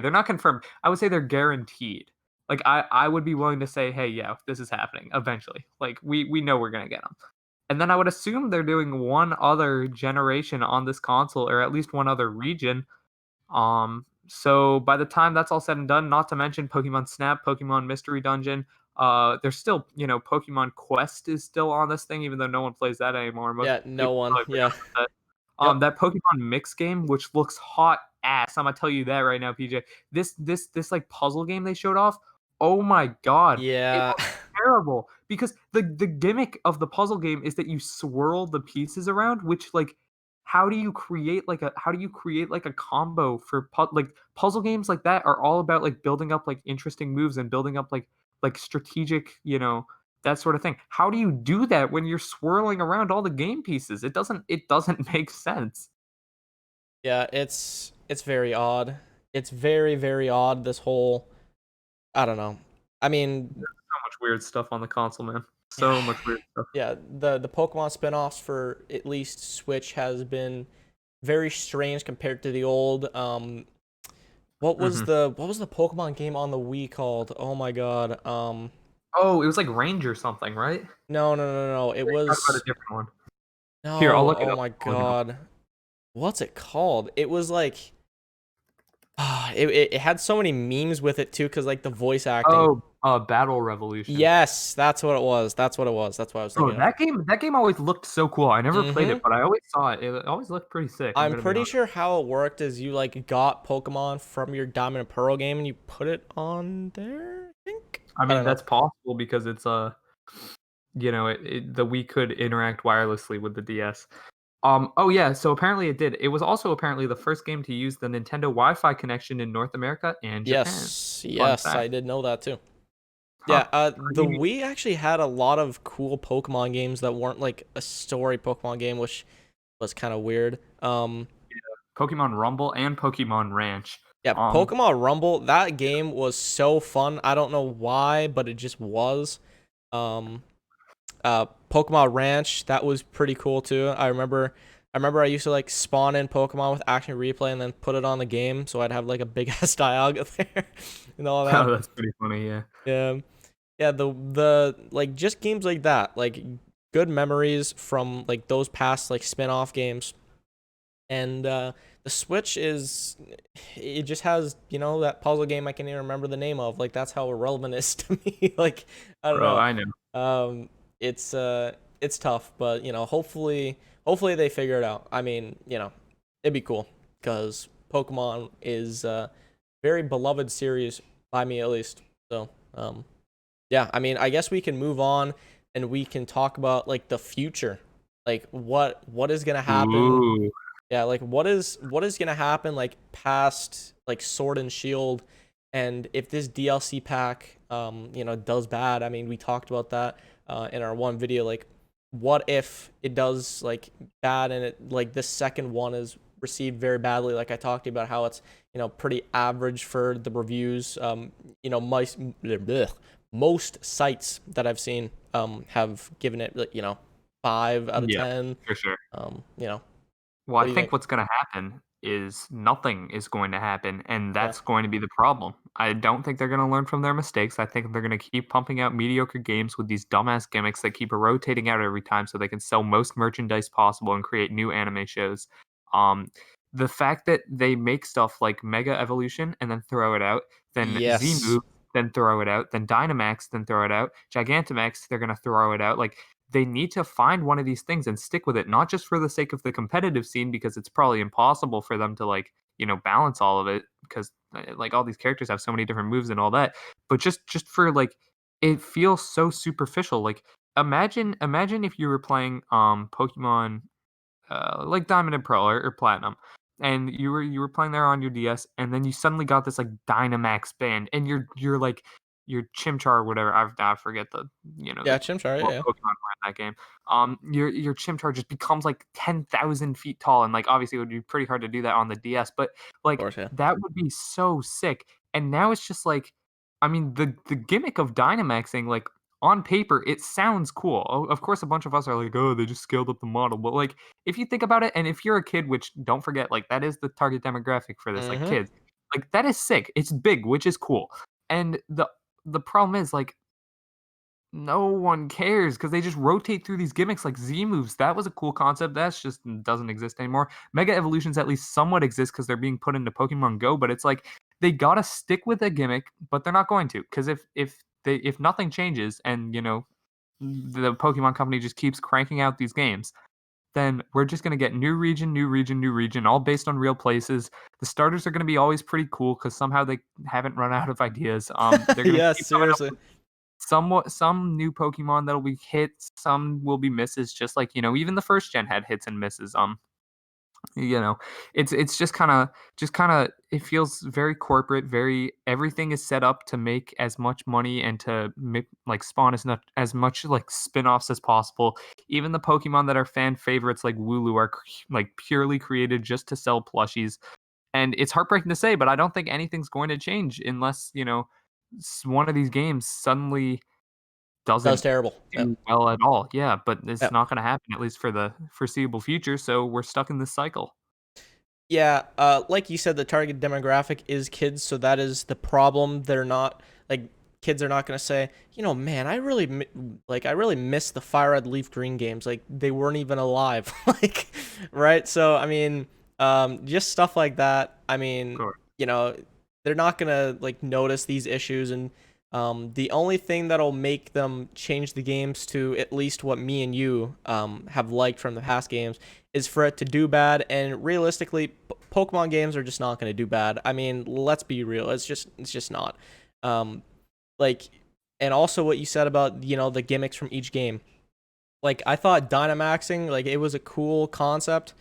they're not confirmed. I would say they're guaranteed. Like I would be willing to say, hey, yeah, this is happening eventually. Like we know we're gonna get them. And then I would assume they're doing one other generation on this console, or at least one other region. So by the time that's all said and done, not to mention Pokemon Snap, Pokemon Mystery Dungeon, there's still, Pokemon Quest is still on this thing, even though no one plays that anymore. Most Yeah, no people one. probably Yeah. forgot about that. Yep. That Pokemon Mix game, which looks hot ass. I'm gonna tell you that right now, PJ. This like puzzle game they showed off. Oh my god, it Yeah. looks terrible because the gimmick of the puzzle game is that you swirl the pieces around, which like how do you create like a combo for like puzzle games like that are all about like building up like interesting moves and building up like strategic, that sort of thing. How do you do that when you're swirling around all the game pieces? It doesn't make sense. Yeah, it's very odd. It's very, very odd, this whole I don't know. I mean, So much weird stuff on the console, man. yeah. So much weird stuff. Yeah, the Pokemon spin-offs for at least Switch has been very strange compared to the old. Hmm. What was the Pokemon game on the Wii called? Oh my God. Oh, it was like Range or something, right? No, no, no, no. It Talk about a was different one. Here, I'll no. look it Oh up. my I'll look it up. God. What's it called? It was like it had so many memes with it too, cause like the voice acting. Oh, Battle Revolution. Yes, that's what it was. That's what it was. That's what I was Oh, thinking of. that game always looked so cool. I never played Mm-hmm. it, but I always saw it. It always looked pretty sick, I'm I'm gonna be pretty honest. sure how it worked is you like got Pokemon from your Diamond and Pearl game and you put it on there, I think. I I mean, don't know. that's possible because it's the Wii could interact wirelessly with the DS. Oh yeah, so apparently it did. It was also apparently the first game to use the Nintendo Wi-Fi connection in North America and Japan. Yes, Fun yes, I fact. did know that too. Huh. Yeah, the Pretty neat. Wii actually had a lot of cool Pokemon games that weren't like a story Pokemon game, which was kind of weird. Pokemon Rumble and Pokemon Ranch. Yeah, Um, Pokemon Rumble, that game was so fun. I don't know why, but it just was. Um, Pokemon Ranch, that was pretty cool too. I remember I used to like spawn in Pokemon with Action Replay and then put it on the game, so I'd have like a big ass Dialga there and all oh, that. that's pretty funny. Yeah. Yeah, yeah. The like just games like that, like good memories from like those past like spin-off games. And the Switch is it just has that puzzle game I can't even remember the name of. Like that's how irrelevant it is to me. Like I don't Bro, know. I know. It's tough, but hopefully they figure it out. I mean, it'd be cool because Pokemon is a very beloved series by me at least. So yeah, I mean, I guess we can move on and we can talk about like the future, like what is gonna happen. Ooh. Yeah, like what is gonna happen like past like Sword and Shield, and if this DLC pack does bad. I mean, we talked about that in our one video. Like, what if it does like bad and it like this second one is received very badly? Like I talked about how it's pretty average for the reviews. Most sites that I've seen have given it like 5 out of Yeah, 10. for sure. You know, Well, what I do you think? think what's going to happen is nothing is going to happen, and Yeah. that's going to be the problem. I don't think they're going to learn from their mistakes. I think they're going to keep pumping out mediocre games with these dumbass gimmicks that keep rotating out every time so they can sell most merchandise possible and create new anime shows. Um, the fact that they make stuff like Mega Evolution and then throw it out, then Z Yes. Move, then throw it out, then Dynamax, then throw it out, Gigantamax, they're going to throw it out. Like, they need to find one of these things and stick with it, not just for the sake of the competitive scene, because it's probably impossible for them to like, balance all of it because like all these characters have so many different moves and all that, but just for like it feels so superficial. Like imagine if you were playing Pokemon like Diamond and Pearl or Platinum, and you were playing there on your DS, and then you suddenly got this like Dynamax band, and you're like your Chimchar or whatever. I forget Yeah, the Chimchar, what yeah. Pokemon were in that game. Your Chimchar just becomes like 10,000 feet tall, and like obviously it would be pretty hard to do that on the DS, but Of like course, yeah. that would be so sick. And now it's just like, I mean, the gimmick of Dynamaxing, like on paper, it sounds cool. Of course, a bunch of us are like, oh, they just scaled up the model, but like if you think about it, and if you're a kid, which don't forget, like that is the target demographic for this, like Mm-hmm. kids, like that is sick. It's big, which is cool. And the problem is like no one cares because they just rotate through these gimmicks like Z moves. That was a cool concept. That's just doesn't exist anymore. Mega evolutions at least somewhat exist because they're being put into Pokemon Go, but it's like they gotta stick with a gimmick, but they're not going to because if nothing changes and the Pokemon company just keeps cranking out these games, then we're just going to get new region, new region, new region, all based on real places. The starters are going to be always pretty cool because somehow they haven't run out of ideas. They're going to Yeah, keep coming up seriously. with some new Pokemon that'll be hits, some will be misses, just like even the first gen had hits and misses. You know, it's just kind of it feels very corporate, very everything is set up to make as much money and to make, like spawn as much like spin-offs as possible. Even the Pokemon that are fan favorites like Wooloo are like purely created just to sell plushies. And it's heartbreaking to say, but I don't think anything's going to change unless, one of these games suddenly That was doesn't terrible. Yep. do well at all. Yeah, but it's Yep. not going to happen at least for the foreseeable future, so we're stuck in this cycle. Yeah, like you said, the target demographic is kids, so that is the problem. They're not like kids are not gonna say, man, I really miss the Fire Red Leaf Green games. Like they weren't even alive, like, right? So I mean, just stuff like that. I mean, you know, they're not gonna like notice these issues, and the only thing that'll make them change the games to at least what me and you have liked from the past games is for it to do bad. And realistically, Pokemon games are just not going to do bad. I mean, let's be real. It's just not. Um, like, and also what you said about the gimmicks from each game. Like I thought Dynamaxing, like it was a cool concept,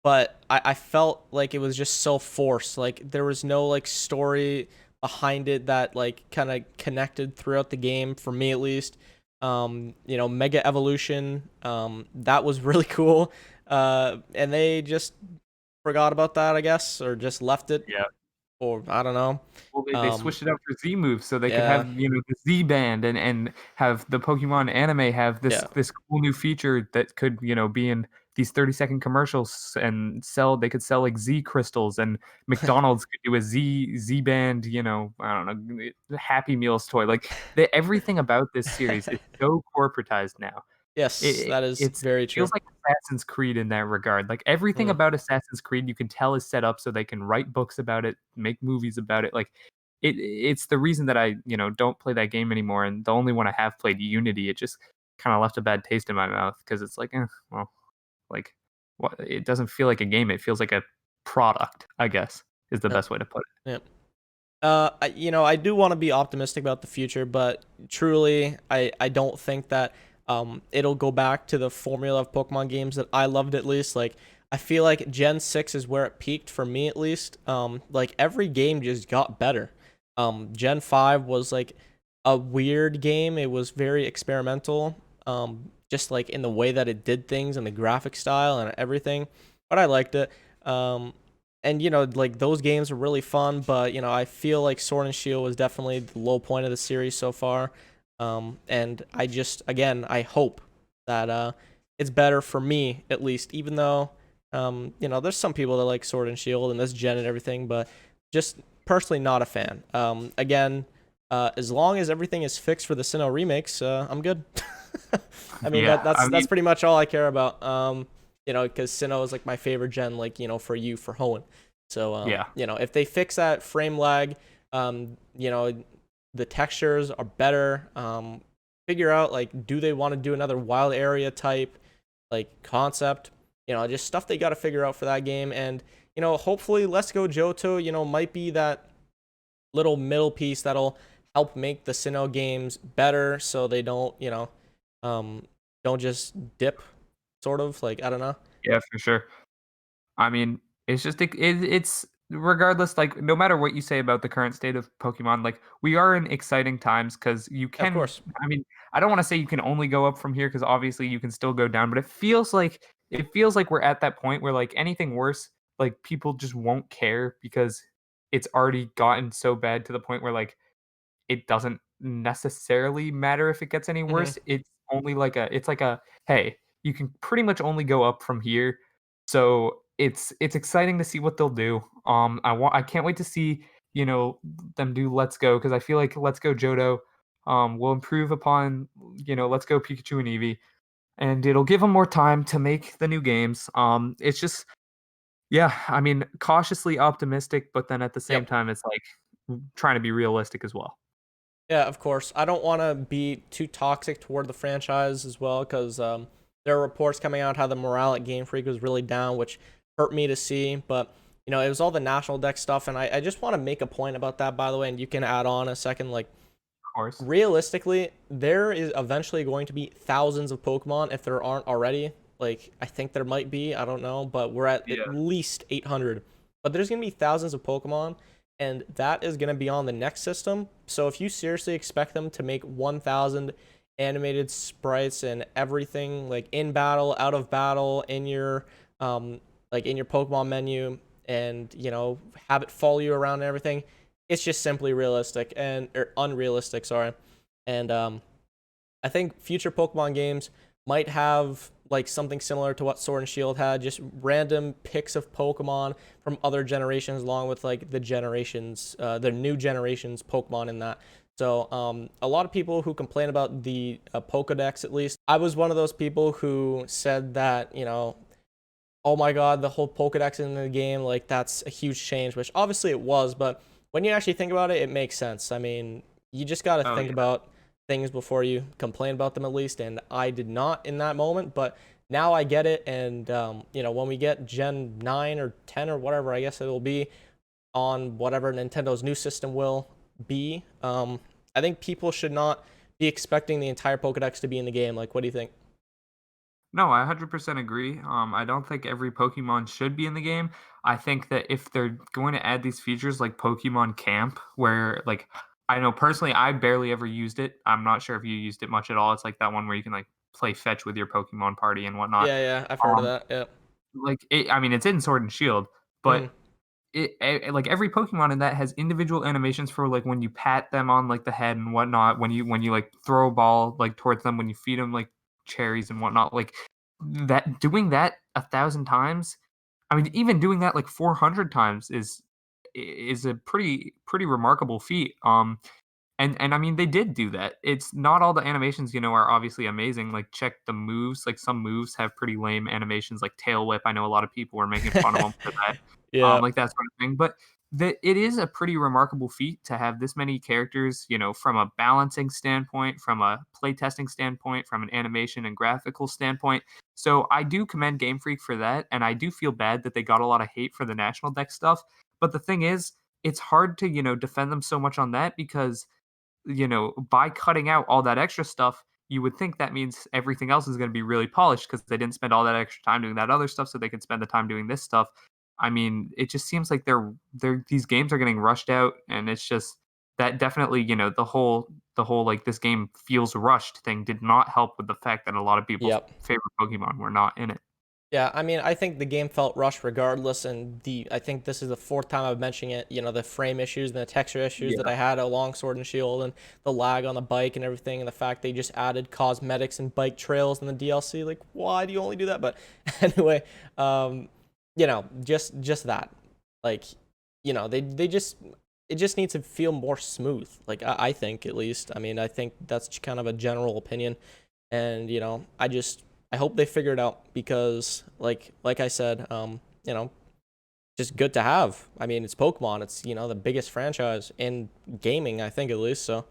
but I felt like it was just so forced. Like there was no like story behind it that like kind of connected throughout the game for me at least. Mega Evolution, that was really cool. And they just forgot about that, I guess, or just left it, Yeah. or I don't know. Well, they Um, switched it up for Z moves so they could yeah, have, the Z band and have the Pokemon anime have this yeah. this cool new feature that could, be in these 30-second commercials and they could sell like Z crystals, and McDonald's could do a Z band, I don't know, Happy Meals toy. Like everything about this series is so corporatized now. Yes, It that is it's very it feels true. like Assassin's Creed in that regard. Like, everything Mm, about Assassin's Creed you can tell is set up so they can write books about it, make movies about it. Like, it's the reason that I, don't play that game anymore, and the only one I have played, Unity, it just kinda left a bad taste in my mouth because it's like, well, like, what it doesn't feel like a game, it feels like a product, I guess, is the yep, best way to put it. yep. I do want to be optimistic about the future, but truly, I don't think that it'll go back to the formula of Pokemon games that I loved at least. Like, I feel like Gen 6 is where it peaked for me at least. Like every game just got better. Gen 5 was like a weird game. It was very experimental. Just like in the way that it did things and the graphic style and everything, but I liked it. And like those games are really fun, but I feel like Sword and Shield was definitely the low point of the series so far. And I just again I hope that it's better for me at least, even though there's some people that like Sword and Shield and this gen and everything, but just personally not a fan. Again, as long as everything is fixed for the Sinnoh remakes, I'm good. I mean Yeah, that's pretty much all I care about. Because Sinnoh is like my favorite gen, like for you for Hoenn. So yeah. if they fix that frame lag, the textures are better. Figure out like do they want to do another wild area type like concept? Just stuff they got to figure out for that game. And hopefully Let's Go Johto, might be that little middle piece that'll help make the Sinnoh games better, so they don't um, don't just dip, sort of like I don't know. Yeah, for sure. I mean, it's just it's regardless, like no matter what you say about the current state of Pokemon, like we are in exciting times because you Yeah, of can. course. I mean, I don't want to say you can only go up from here because obviously you can still go down, but it feels like we're at that point where like anything worse, like people just won't care because it's already gotten so bad to the point where like it doesn't necessarily matter if it gets any Hmm. worse. It's like a hey, you can pretty much only go up from here. So it's exciting to see what they'll do. I can't wait to see, them do Let's Go because I feel like Let's Go Johto will improve upon, Let's Go Pikachu and Eevee, and it'll give them more time to make the new games. It's just yeah, I mean, cautiously optimistic, but then at the same Yep. time it's like trying to be realistic as well. Yeah, of course. I don't want to be too toxic toward the franchise as well, because there are reports coming out how the morale at Game Freak was really down, which hurt me to see. But it was all the national deck stuff, and I just want to make a point about that, by the way, and you can add on a second. Like, Of course. realistically, there is eventually going to be thousands of Pokemon if there aren't already. Like, I think there might be, I don't know, but we're at Yeah. least 800. But there's going to be thousands of Pokemon, and that is going to be on the next system. So if you seriously expect them to make 1,000 animated sprites and everything, like in battle, out of battle, in your Pokemon menu, and have it follow you around and everything, it's just simply realistic and or unrealistic, sorry. And I think future Pokemon games might have like something similar to what Sword and Shield had, just random picks of Pokemon from other generations, along with like the new generations Pokemon in that. So a lot of people who complain about the Pokedex, at least, I was one of those people who said that oh my god, the whole Pokedex in the game, like that's a huge change, which obviously it was, but when you actually think about it, it makes sense. I mean, you just got to Oh, think yeah. about things before you complain about them, at least, and I did not in that moment, but now I get it, and when we get Gen 9 or 10 or whatever, I guess it'll be on whatever Nintendo's new system will be, I think people should not be expecting the entire Pokedex to be in the game. Like, what do you think? No, I 100% agree. I don't think every Pokemon should be in the game. I think that if they're going to add these features like Pokemon Camp, where like I know personally I barely ever used it. I'm not sure if you used it much at all. It's like that one where you can like play fetch with your Pokemon party and whatnot. Yeah, yeah, I've heard of Um, that. Yeah. I mean, it's in Sword and Shield, Hmm. but like every Pokemon in that has individual animations for like when you pat them on like the head and whatnot, when you like throw a ball like towards them, when you feed them like cherries and whatnot, like that doing that 1,000 times. I mean, even doing that like 400 times is a pretty remarkable feat. And I mean, they did do that. It's not all the animations, are obviously amazing. Like, check the moves. Like, some moves have pretty lame animations, like Tail Whip. I know a lot of people were making fun of them for that, Yeah. like that sort of thing. But it is a pretty remarkable feat to have this many characters, from a balancing standpoint, from a playtesting standpoint, from an animation and graphical standpoint. So I do commend Game Freak for that, and I do feel bad that they got a lot of hate for the National Deck stuff. But the thing is, it's hard to, defend them so much on that because by cutting out all that extra stuff, you would think that means everything else is going to be really polished because they didn't spend all that extra time doing that other stuff, so they could spend the time doing this stuff. I mean, it just seems like these games are getting rushed out, and it's just that definitely the whole like this game feels rushed thing did not help with the fact that a lot of people's Yep. favorite Pokemon were not in it. Yeah, I mean, I think the game felt rushed regardless, and I think this is the fourth time I'm mentioning it. The frame issues and the texture issues that Yeah, I had along Sword and Shield, and the lag on the bike and everything, and the fact they just added cosmetics and bike trails in the DLC. Like, why do you only do that? But anyway, just that. Like, they just it just needs to feel more smooth. Like, I think, at least. I mean, I think that's kind of a general opinion, and I hope they figure it out, because like I said, just good to have. I mean, it's Pokemon. It's the biggest franchise in gaming, I think, at least. So,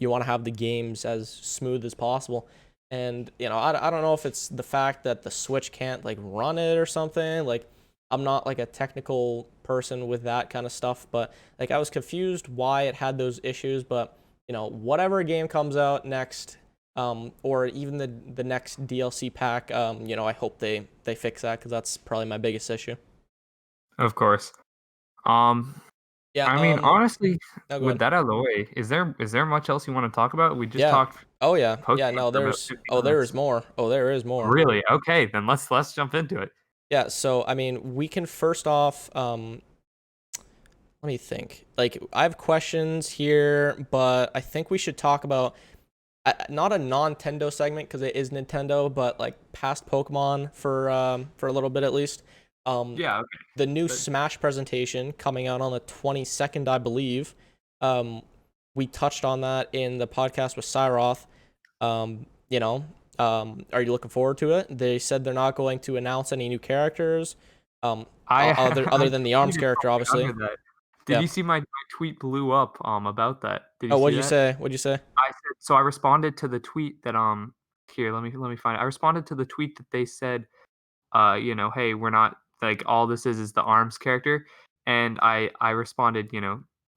you want to have the games as smooth as possible. And I don't know if it's the fact that the Switch can't like run it or something. Like, I'm not like a technical person with that kind of stuff, but like I was confused why it had those issues. But whatever game comes out next, or even the next DLC pack. I hope they fix that because that's probably my biggest issue. Of course. Um, Yeah. I mean, honestly, No, go with ahead. that out of the way, is there much else you want to talk about? We just Yeah. talked Oh yeah. Yeah. Pokemon No, for about there's. 50 Oh, there is minutes. more. Oh, there is more. Really? Okay, then let's jump into it. Yeah. So I mean, we can first off. Let me think. Like, I have questions here, but I think we should talk about not a Nintendo segment because it is Nintendo, but like past Pokemon for a little bit at least. Um, Yeah, okay. the new But Smash presentation coming out on the 22nd, I believe. Um, we touched on that in the podcast with Cyroth. Um, you know, are you looking forward to it? They said they're not going to announce any new characters. I Other I than the Arms tweeted character, something obviously. under that. Did Yeah. you see my tweet blew up about that? Did you Oh, see what'd you that? say? What'd you say? I said so I responded to the tweet that here, let me find it. I responded to the tweet that they said hey, we're not like all this is the arms character, and I responded,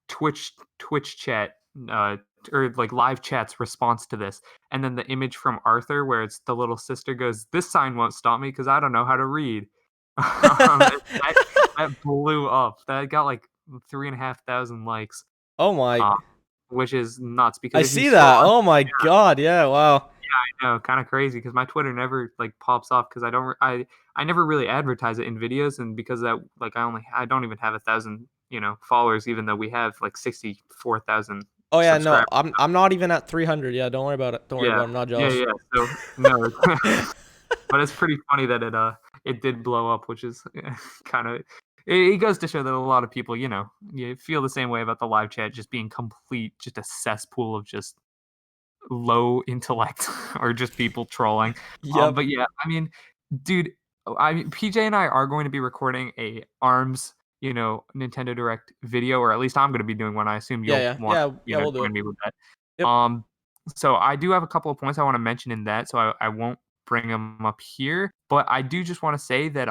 Twitch chat, uh, or like live chat's response to this, and then the image from Arthur where it's the little sister goes, "This sign won't stop me because I don't know how to read." That that blew up. That got like 3,500 likes, Oh my. uh, which is nuts I because if you see scroll that. on Oh my God. Yeah, wow. know, kinda crazy because my Twitter never, like, pops off because I don't I never really advertise it in videos, and because that like, I don't even have 1,000, followers even though we have, like, 64,000 Oh yeah, no. subscribers. I'm not even at 300. Yeah, don't worry about it. Don't worry Yeah. about it. I'm not Yeah, jealous. yeah, so no, but it's pretty funny that it did blow up, which is kinda it goes to show that a lot of people, you feel the same way about the live chat just being just a cesspool of just low intellect or just people trolling. Yep. But yeah, I mean, dude, PJ and I are going to be recording a ARMS, Nintendo Direct video, or at least I'm going to be doing one. I assume Yeah, you'll yeah. want, Yeah, yeah, we'll do it. join me with that. Yep. Um, so I do have a couple of points I want to mention in that, so I won't bring them up here, but I do just want to say that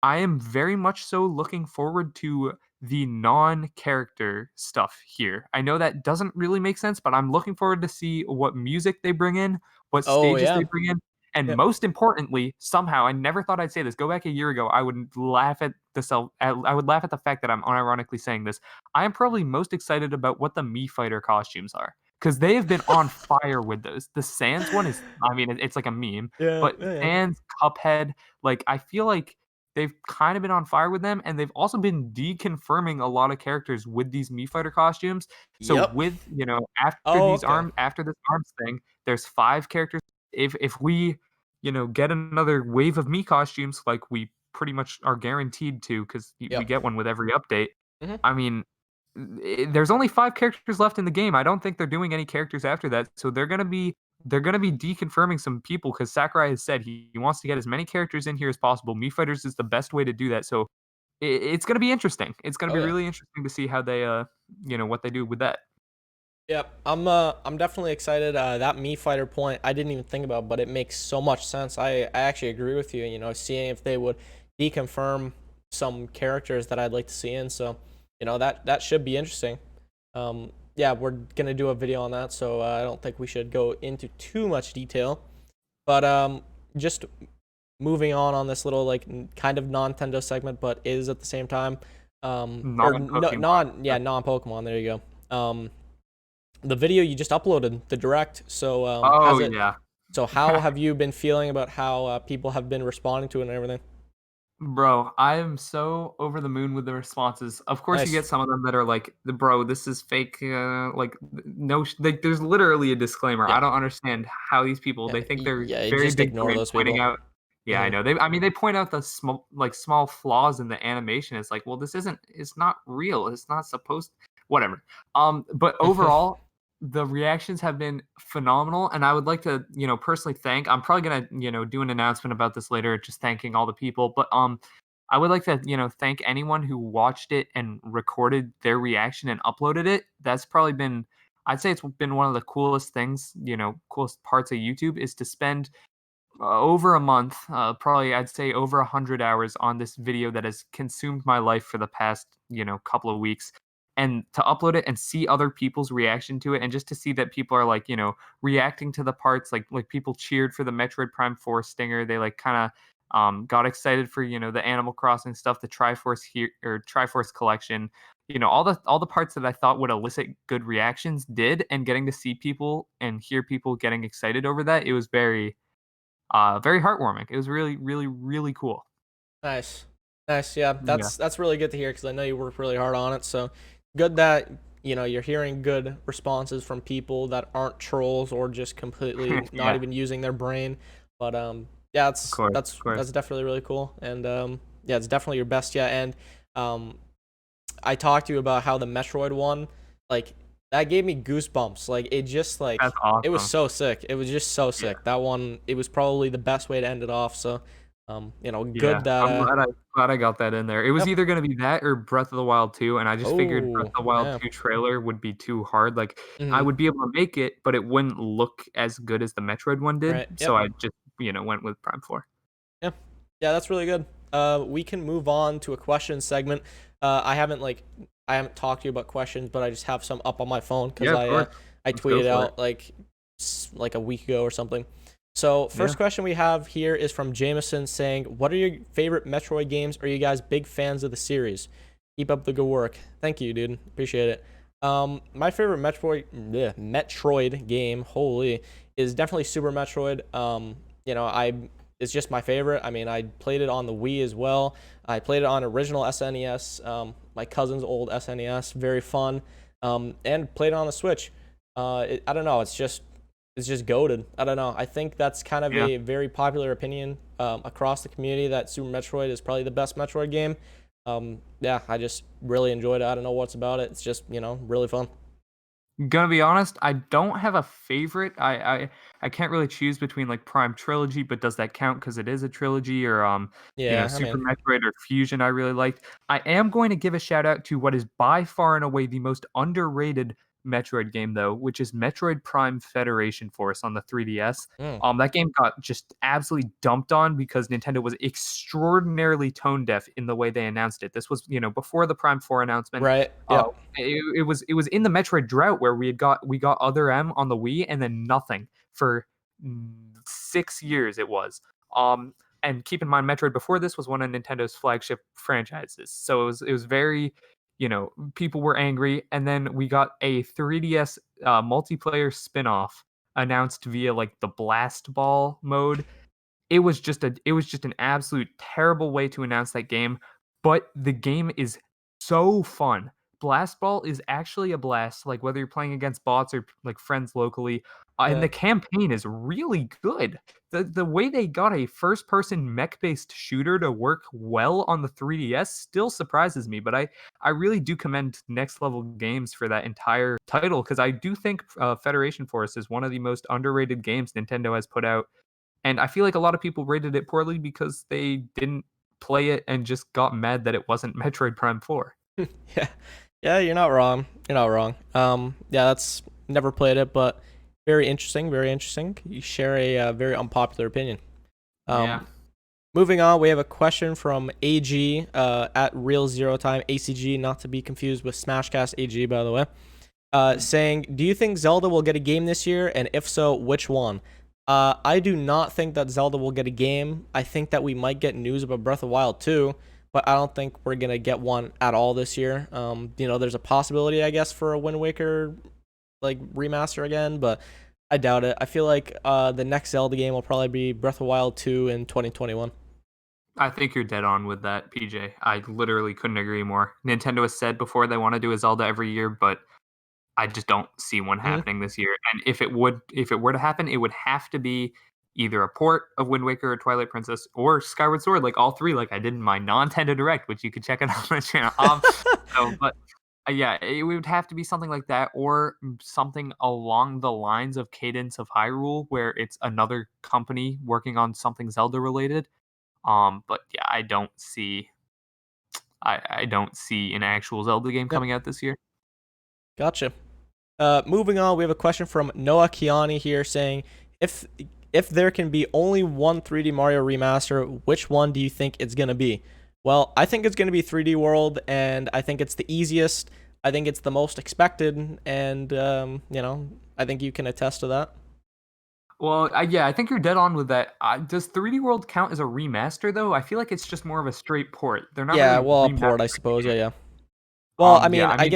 I am very much so looking forward to the non-character stuff here. I know that doesn't really make sense, but I'm looking forward to see what music they bring in, what Oh stages they yeah. bring in, and Yep. most importantly, somehow I never thought I'd say this. Go back a year ago, I would laugh at I would laugh at the fact that I'm unironically saying this. I am probably most excited about what the Mii Fighter costumes are because they have been on fire with those. The Sans one is, I mean, it's like a meme, Yeah, but yeah, yeah. Sans, Cuphead, like I feel like they've kind of been on fire with them, and they've also been deconfirming a lot of characters with these Mii Fighter costumes. So Yep. with Oh, okay. after this arms thing, there's 5 characters. If we get another wave of Mii costumes, like we pretty much are guaranteed to, because we Yep. get one with every update. Mhm. I mean, there's only 5 characters left in the game. I don't think they're doing any characters after that, so they're gonna be deconfirming some people because Sakurai has said he wants to get as many characters in here as possible. Mii Fighters is the best way to do that, so it's gonna be interesting. It's gonna Oh be yeah. really interesting to see how they what they do with that. Yep. I'm definitely excited. That Me Fighter point I didn't even think about, but it makes so much sense. I actually agree with you, seeing if they would deconfirm some characters that I'd like to see in. So, that should be interesting. Yeah, we're gonna do a video on that, so I don't think we should go into too much detail. But just moving on this little like kind of Nintendo segment, but is at the same time, or no, Non-Pokemon. non Pokemon. There you go. The video you just uploaded, the direct. So Oh, yeah. So how have you been feeling about how people have been responding to it and everything? Bro, I am so over the moon with the responses. Of course, you Nice. get some of them that are like, "Bro, this is fake." Like, no, like, there's literally a disclaimer. Yeah. I don't understand how these people. Yeah. They think they're Yeah. very Just big ignore brain those pointing people. out. Yeah, I Hmm. know. I mean, they point out the small flaws in the animation. It's like, well, this isn't. It's not real. It's not supposed. Whatever. But overall, the reactions have been phenomenal, and I would like to, personally thank. I'm probably gonna, do an announcement about this later, just thanking all the people. But I would like to, thank anyone who watched it and recorded their reaction and uploaded it. That's probably been, I'd say it's been one of the coolest things, coolest parts of YouTube is to spend over a month, probably I'd say over 100 hours on this video that has consumed my life for the past, couple of weeks. and to upload it and see other people's reaction to it, and just to see that people are like, reacting to the parts, like people cheered for the Metroid Prime 4 stinger. They like kind of got excited for the Animal Crossing stuff, the Triforce here or Triforce collection. All the parts that I thought would elicit good reactions did, and getting to see people and hear people getting excited over that, it was very heartwarming. It was really, really, really cool. Nice. Nice. Yeah, Yeah. that's really good to hear because I know you worked really hard on it. So good that you're hearing good responses from people that aren't trolls or just completely not Yeah, even using their brain. But yeah, of that's course, that's of course. that's definitely really cool. And yeah, it's definitely your best yet. And um, I talked to you about how the Metroid one, like that gave me goosebumps. Like it just That's it was awesome. so sick. It was just so Yeah, sick. That one, it was probably the best way to end it off. So yeah. good that I'm glad I got that in there. It was yep. either gonna be that or Breath of the Wild 2, and I just figured Breath Oh, of the Wild yeah. 2 trailer would be too hard. Like, I Mhm. would be able to make it, but it wouldn't look as good as the Metroid one did, Right. so Yep. I just, went with Prime 4. Yeah. Yeah, that's really good. We can move on to a question segment. I haven't talked to you about questions, but I just have some up on my phone because Yeah, of course. I Let's go tweeted for it. out like a week ago or something. So Yeah. first question we have here is from Jameson saying, "What are your favorite Metroid games? Are you guys big fans of the series? Keep up the good work." Thank you, dude. Appreciate it. My favorite Metroid game, holy, is definitely Super Metroid. I it's just my favorite. I mean, I played it on the Wii as well. I played it on original SNES, my cousin's old SNES, very fun, and played it on the Switch. I don't know, it's just goated. I don't know. I think that's kind of Yeah. a very popular opinion across the community that Super Metroid is probably the best Metroid game. Yeah, I just really enjoyed it. I don't know what's about it. It's just really fun. Gonna be honest, I don't have a favorite. I can't really choose between like Prime Trilogy, but does that count because it is a trilogy, or Yeah, I Super mean, Metroid or Fusion I really liked. I am going to give a shout out to what is by far and away the most underrated Metroid game though, which is Metroid Prime Federation Force on the 3DS. mm, That game got just absolutely dumped on because Nintendo was extraordinarily tone deaf in the way they announced it. This was, before the Prime 4 announcement. right? Uh, Yep. it was in the Metroid drought where we got Other M on the Wii and then nothing for 6 years it was. Um, and keep in mind, Metroid before this was one of Nintendo's flagship franchises, so it was very, people were angry, and then we got a 3DS multiplayer spin-off announced via like the Blast Ball mode. It was just an absolute terrible way to announce that game, but the game is so fun. Blast Ball is actually a blast, like whether you're playing against bots or like friends locally, and Yeah. the campaign is really good. The way they got a first person mech based shooter to work well on the 3DS still surprises me, but I really do commend Next Level Games for that entire title, because I do think Federation Force is one of the most underrated games Nintendo has put out, and I feel like a lot of people rated it poorly because they didn't play it and just got mad that it wasn't Metroid Prime 4. Yeah. Yeah, you're not wrong. You're not wrong. Yeah, that's never played it, but very interesting. Very interesting. You share a very unpopular opinion. Yeah. Um, moving on, we have a question from AG at Real Zero Time ACG, not to be confused with Smashcast AG, by the way. Saying, "Do you think Zelda will get a game this year, and if so, which one?" I do not think that Zelda will get a game. I think that we might get news about Breath of the Wild 2, but I don't think we're gonna get one at all this year. There's a possibility, I guess, for a Wind Waker like remaster again, but I doubt it. I feel like the next Zelda game will probably be Breath of the Wild 2 in 2021. I think you're dead on with that, PJ. I literally couldn't agree more. Nintendo has said before they want to do a Zelda every year, but I just don't see one Hmm. happening this year. And if it were to happen, it would have to be either a port of Wind Waker or Twilight Princess or Skyward Sword, like all three, like I did in my non-Nintendo Direct, which you could check out on the channel. But yeah, it would have to be something like that, or something along the lines of Cadence of Hyrule, where it's another company working on something Zelda related. But yeah, I don't see an actual Zelda game Yep, coming out this year. gotcha. Moving on, we have a question from Noah Kiani here saying, if if there can be only one 3D Mario remaster, which one do you think it's gonna be? Well, I think it's gonna be 3D World, and I think it's the easiest. I think it's the most expected, and I think you can attest to that. Well, yeah, I think you're dead on with that. Does 3D World count as a remaster though? I feel like it's just more of a straight port. They're not Yeah, really well, a port, I remastering the suppose. Yeah, game. yeah. Well, I Yeah, mean, I mean I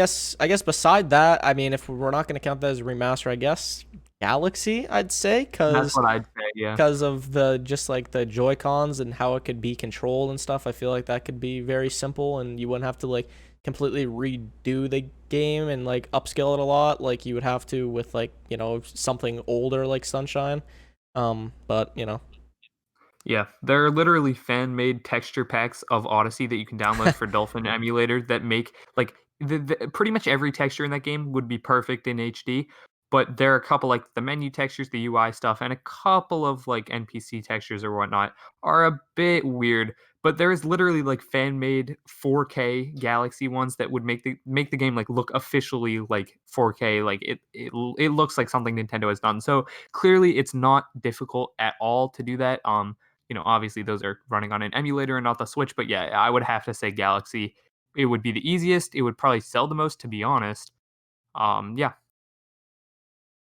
guess beside that, I mean, if we're not going to count that as a remaster, I guess Galaxy, I'd say, that's what I'd say. Yeah. because of the just like the Joy Cons and how it could be controlled and stuff. I feel like that could be very simple, and you wouldn't have to like completely redo the game and like upscale it a lot, like you would have to with like something older like Sunshine. But Yeah, there are literally fan-made texture packs of Odyssey that you can download for Dolphin emulator that make like pretty much every texture in that game would be perfect in HD, but there are a couple like the menu textures, the UI stuff, and a couple of like NPC textures or whatnot are a bit weird. But there is literally like fan-made 4K Galaxy ones that would make the game like look officially like 4K, like it looks like something Nintendo has done. So clearly, it's not difficult at all to do that. Obviously those are running on an emulator and not the Switch, but yeah, I would have to say Galaxy. It would be the easiest. It would probably sell the most, to be honest. Yeah.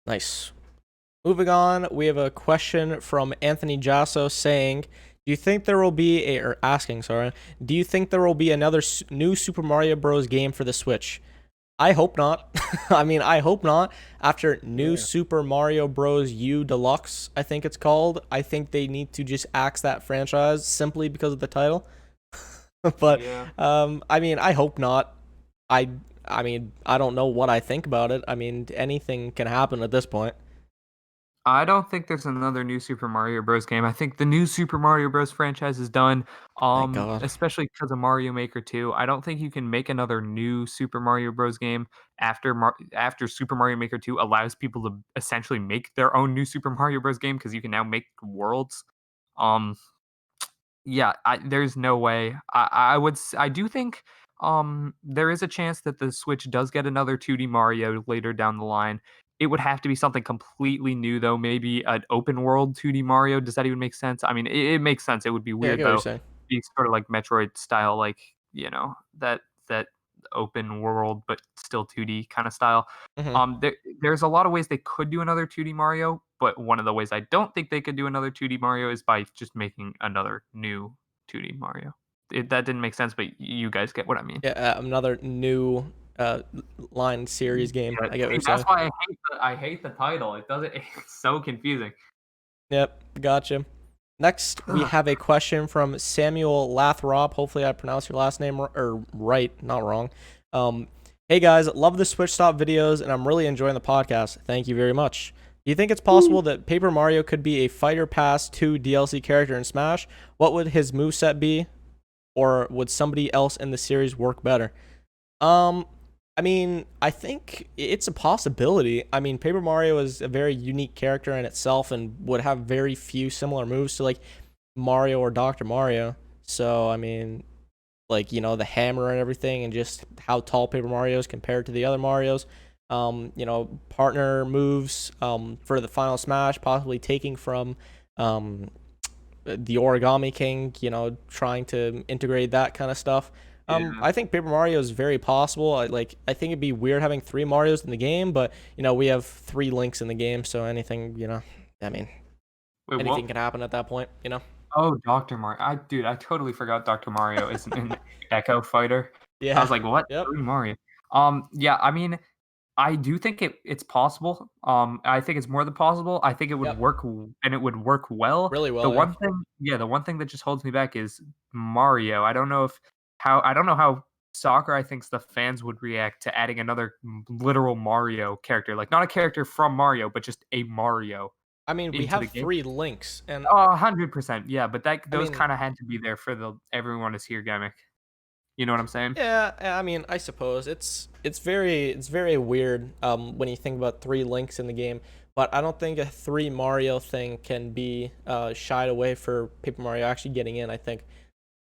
nice. Moving on, we have a question from Anthony Jasso saying, "Do you think there will be a or asking, sorry, do you think there will be another new Super Mario Bros game for the Switch?" I hope not. I mean, I hope not. After New Yeah. Super Mario Bros. U Deluxe, I think it's called, I think they need to just axe that franchise simply because of the title. But Yeah. I mean, I hope not. I I mean, I don't know what I think about it. I mean, anything can happen at this point. I don't think there's another new Super Mario Bros. Game. I think the new Super Mario Bros. Franchise is done. Thank God. Especially because of Mario Maker 2. I don't think you can make another new Super Mario Bros. Game after Super Mario Maker 2 allows people to essentially make their own new Super Mario Bros. Game because you can now make worlds. Um, Yeah, there's no way. I do think there is a chance that the Switch does get another 2D Mario later down the line. It would have to be something completely new though, maybe an open world 2D Mario. Does that even make sense? I mean, it makes sense. It would be Yeah, I weird get what you're though. saying. Be sort of like Metroid style, like, that open world but still 2D kind of style. Hmm. There's a lot of ways they could do another 2D Mario, but one of the ways I don't think they could do another 2D Mario is by just making another new 2D Mario. That didn't make sense, but you guys get what I mean. Yeah, another new uh line series game. Yeah, I get what see, you're that's saying. why I hate the title. It doesn't. It's so confusing. Yep, gotcha. Next, we have a question from Samuel Lathrop. Hopefully, I pronounced your last name right, not wrong. Um, hey guys, love the Switch Stop videos, and I'm really enjoying the podcast. Thank you very much. Do you think it's possible that Paper Mario could be a Fighter Pass 2 DLC character in Smash? What would his moveset be, or would somebody else in the series work better? Um, I mean, I think it's a possibility. I mean, Paper Mario is a very unique character in itself and would have very few similar moves to like Mario or Dr. Mario. So, I mean, like, the hammer and everything and just how tall Paper Mario is compared to the other Marios. Partner moves for the final smash, possibly taking from um, the Origami King, trying to integrate that kind of stuff. Yeah. I think Paper Mario is very possible. I think it'd be weird having three Marios in the game, but we have three Links in the game, so anything, I mean, Wait, anything what? can happen at that point. Oh, Dr. Mario. I totally forgot Dr. Mario is an Echo fighter. I was Yeah. like, what? Yep. Three Mario. Yeah, I mean, I do think it's possible. I think it's more than possible. I think it would Yep. work and it would work well. Really well. Yeah. The one thing that just holds me back is Mario. I don't know how soccer I thinks the fans would react to adding another literal Mario character, like not a character from Mario, but just a Mario I mean, we into have the game. three Links, and Oh, 100%. Yeah, but I those mean, kind of had to be there for the everyone is here gimmick. You know what I'm saying? yeah, I mean, I suppose it's very weird when you think about three Links in the game, but I don't think a three Mario thing can be shied away for Paper Mario actually getting in. I think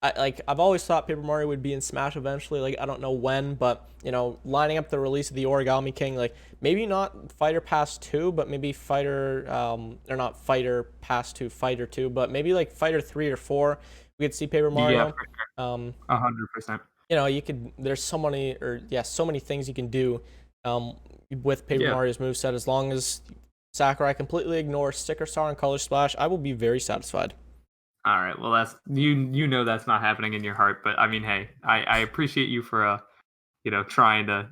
I've always thought Paper Mario would be in Smash eventually. Like I don't know when, but lining up the release of the Origami King, like maybe not Fighter Pass 2, but maybe Fighter or not Fighter Pass 2, Fighter 2, but maybe like Fighter 3 or 4, we could see Paper Yeah, Mario. for sure. Um, 100%. you could. There's so many, or yeah, so many things you can do, um, with Paper Yeah. Mario's moveset. As long as Sakurai completely ignores Sticker Star and Color Splash, I will be very satisfied. All right. Well, that's you know that's not happening in your heart, but I mean, hey, I appreciate you for trying to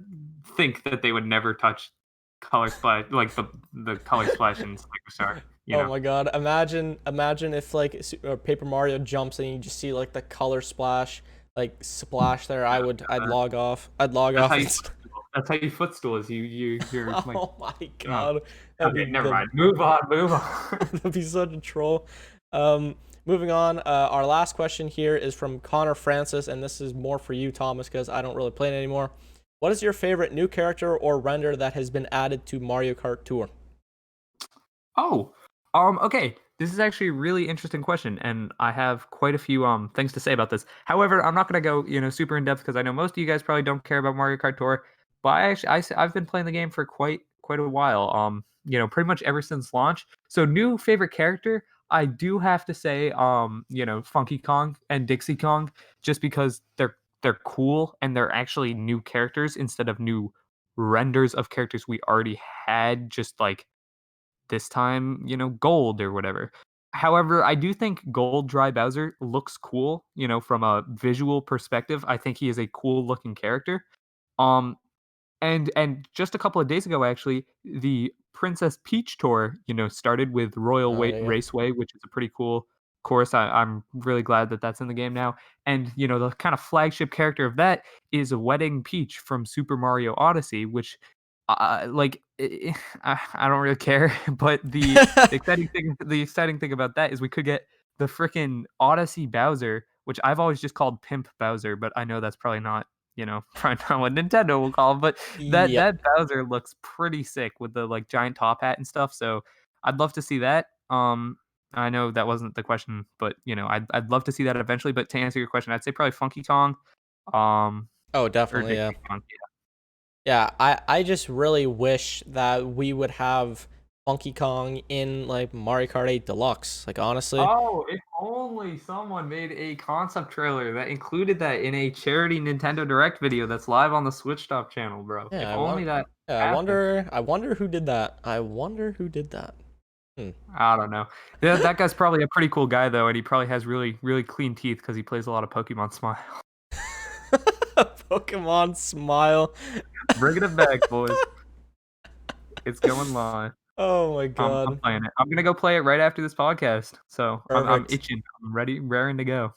think that they would never touch color splash like the color splash in Superstar. You Oh know. my god! Imagine if like Paper Mario jumps and you just see like the Color Splash like splash there. Yeah, I'd that- log off. I'd log that's how off. you And footstool. That's how you footstool is you're like oh my oh, god, that'd be okay, never the mind. Move on, move on. that'd be such a troll. Um, Moving on. Our last question here is from Connor Francis, and this is more for you, Thomas, because I don't really play it anymore. What is your favorite new character or render that has been added to Mario Kart Tour? Oh, okay. This is actually a really interesting question, and I have quite a few things to say about this. However, I'm not gonna go super in depth because I know most of you guys probably don't care about Mario Kart Tour. But I've been playing the game for quite a while. Pretty much ever since launch. So new favorite character, I do have to say Funky Kong and Dixie Kong, just because they're cool and they're actually new characters instead of new renders of characters we already had. Just like this time, gold or whatever. However, I do think Gold Dry Bowser looks cool, from a visual perspective. I think he is a cool looking character. Um, and just a couple of days ago, actually, the Princess Peach tour, started with Royal Oh, there you go. Raceway, which is a pretty cool course. I'm really glad that that's in the game now. And the kind of flagship character of that is a Wedding Peach from Super Mario Odyssey, which, like, I don't really care. But the exciting thing about that is we could get the freaking Odyssey Bowser, which I've always just called Pimp Bowser, but I know that's probably not probably not what Nintendo will call him, but that Yep. that Bowser looks pretty sick with the like giant top hat and stuff. So I'd love to see that. I know that wasn't the question, but I'd love to see that eventually. But to answer your question, I'd say probably Funky Kong, um, Oh, or definitely. Yeah. Dixie Kong. Yeah. I just really wish that we would have Funky Kong in like Mario Kart 8 Deluxe. Like honestly. Oh, if only someone made a concept trailer that included that in a charity Nintendo Direct video that's live on the Switch Stop channel, bro. Yeah. If only that Yeah. happened. I wonder who did that. I wonder who did that. Hmm. I don't know. Yeah, that guy's probably a pretty cool guy though, and he probably has really, really clean teeth because he plays a lot of Pokemon Smile. Pokemon Smile. Bringing it back, boys. It's going live. Oh my I'm god. playing it. I'm gonna go play it right after this podcast. So I'm Perfect. itching. I'm ready, raring to go.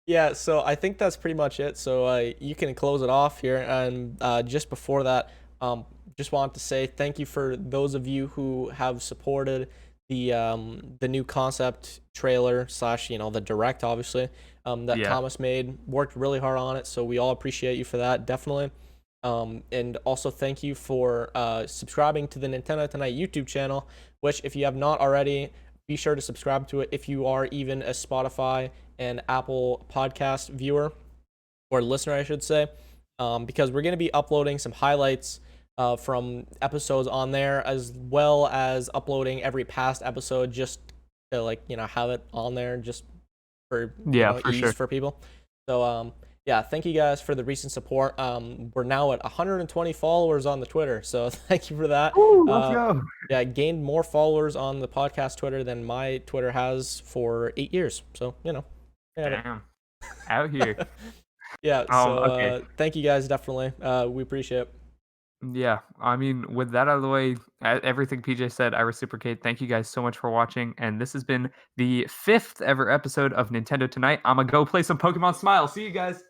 Yeah, so I think that's pretty much it. So you can close it off here. And just before that, just wanted to say thank you for those of you who have supported the new concept trailer slash the direct, obviously, that Yeah, Thomas made. Worked really hard on it, so we all appreciate you for that, definitely. And also thank you for subscribing to the Nintendo Tonight YouTube channel, which if you have not already, be sure to subscribe to it if you are even a Spotify and Apple podcast viewer or listener, I should say, because we're going to be uploading some highlights from episodes on there, as well as uploading every past episode just to have it on there just for yeah, for ease sure. for people. So yeah, thank you guys for the recent support. We're now at 120 followers on the Twitter, so thank you for that. Woo, let's go. Yeah, I gained more followers on the podcast Twitter than my Twitter has for 8 years. So I have Damn, out here. it. Yeah, so Okay. thank you guys, definitely. We appreciate it. Yeah, I mean, with that out of the way, everything PJ said, I reciprocate. Thank you guys so much for watching, and this has been the 5th ever episode of Nintendo Tonight. I'm gonna go play some Pokemon Smile. See you guys.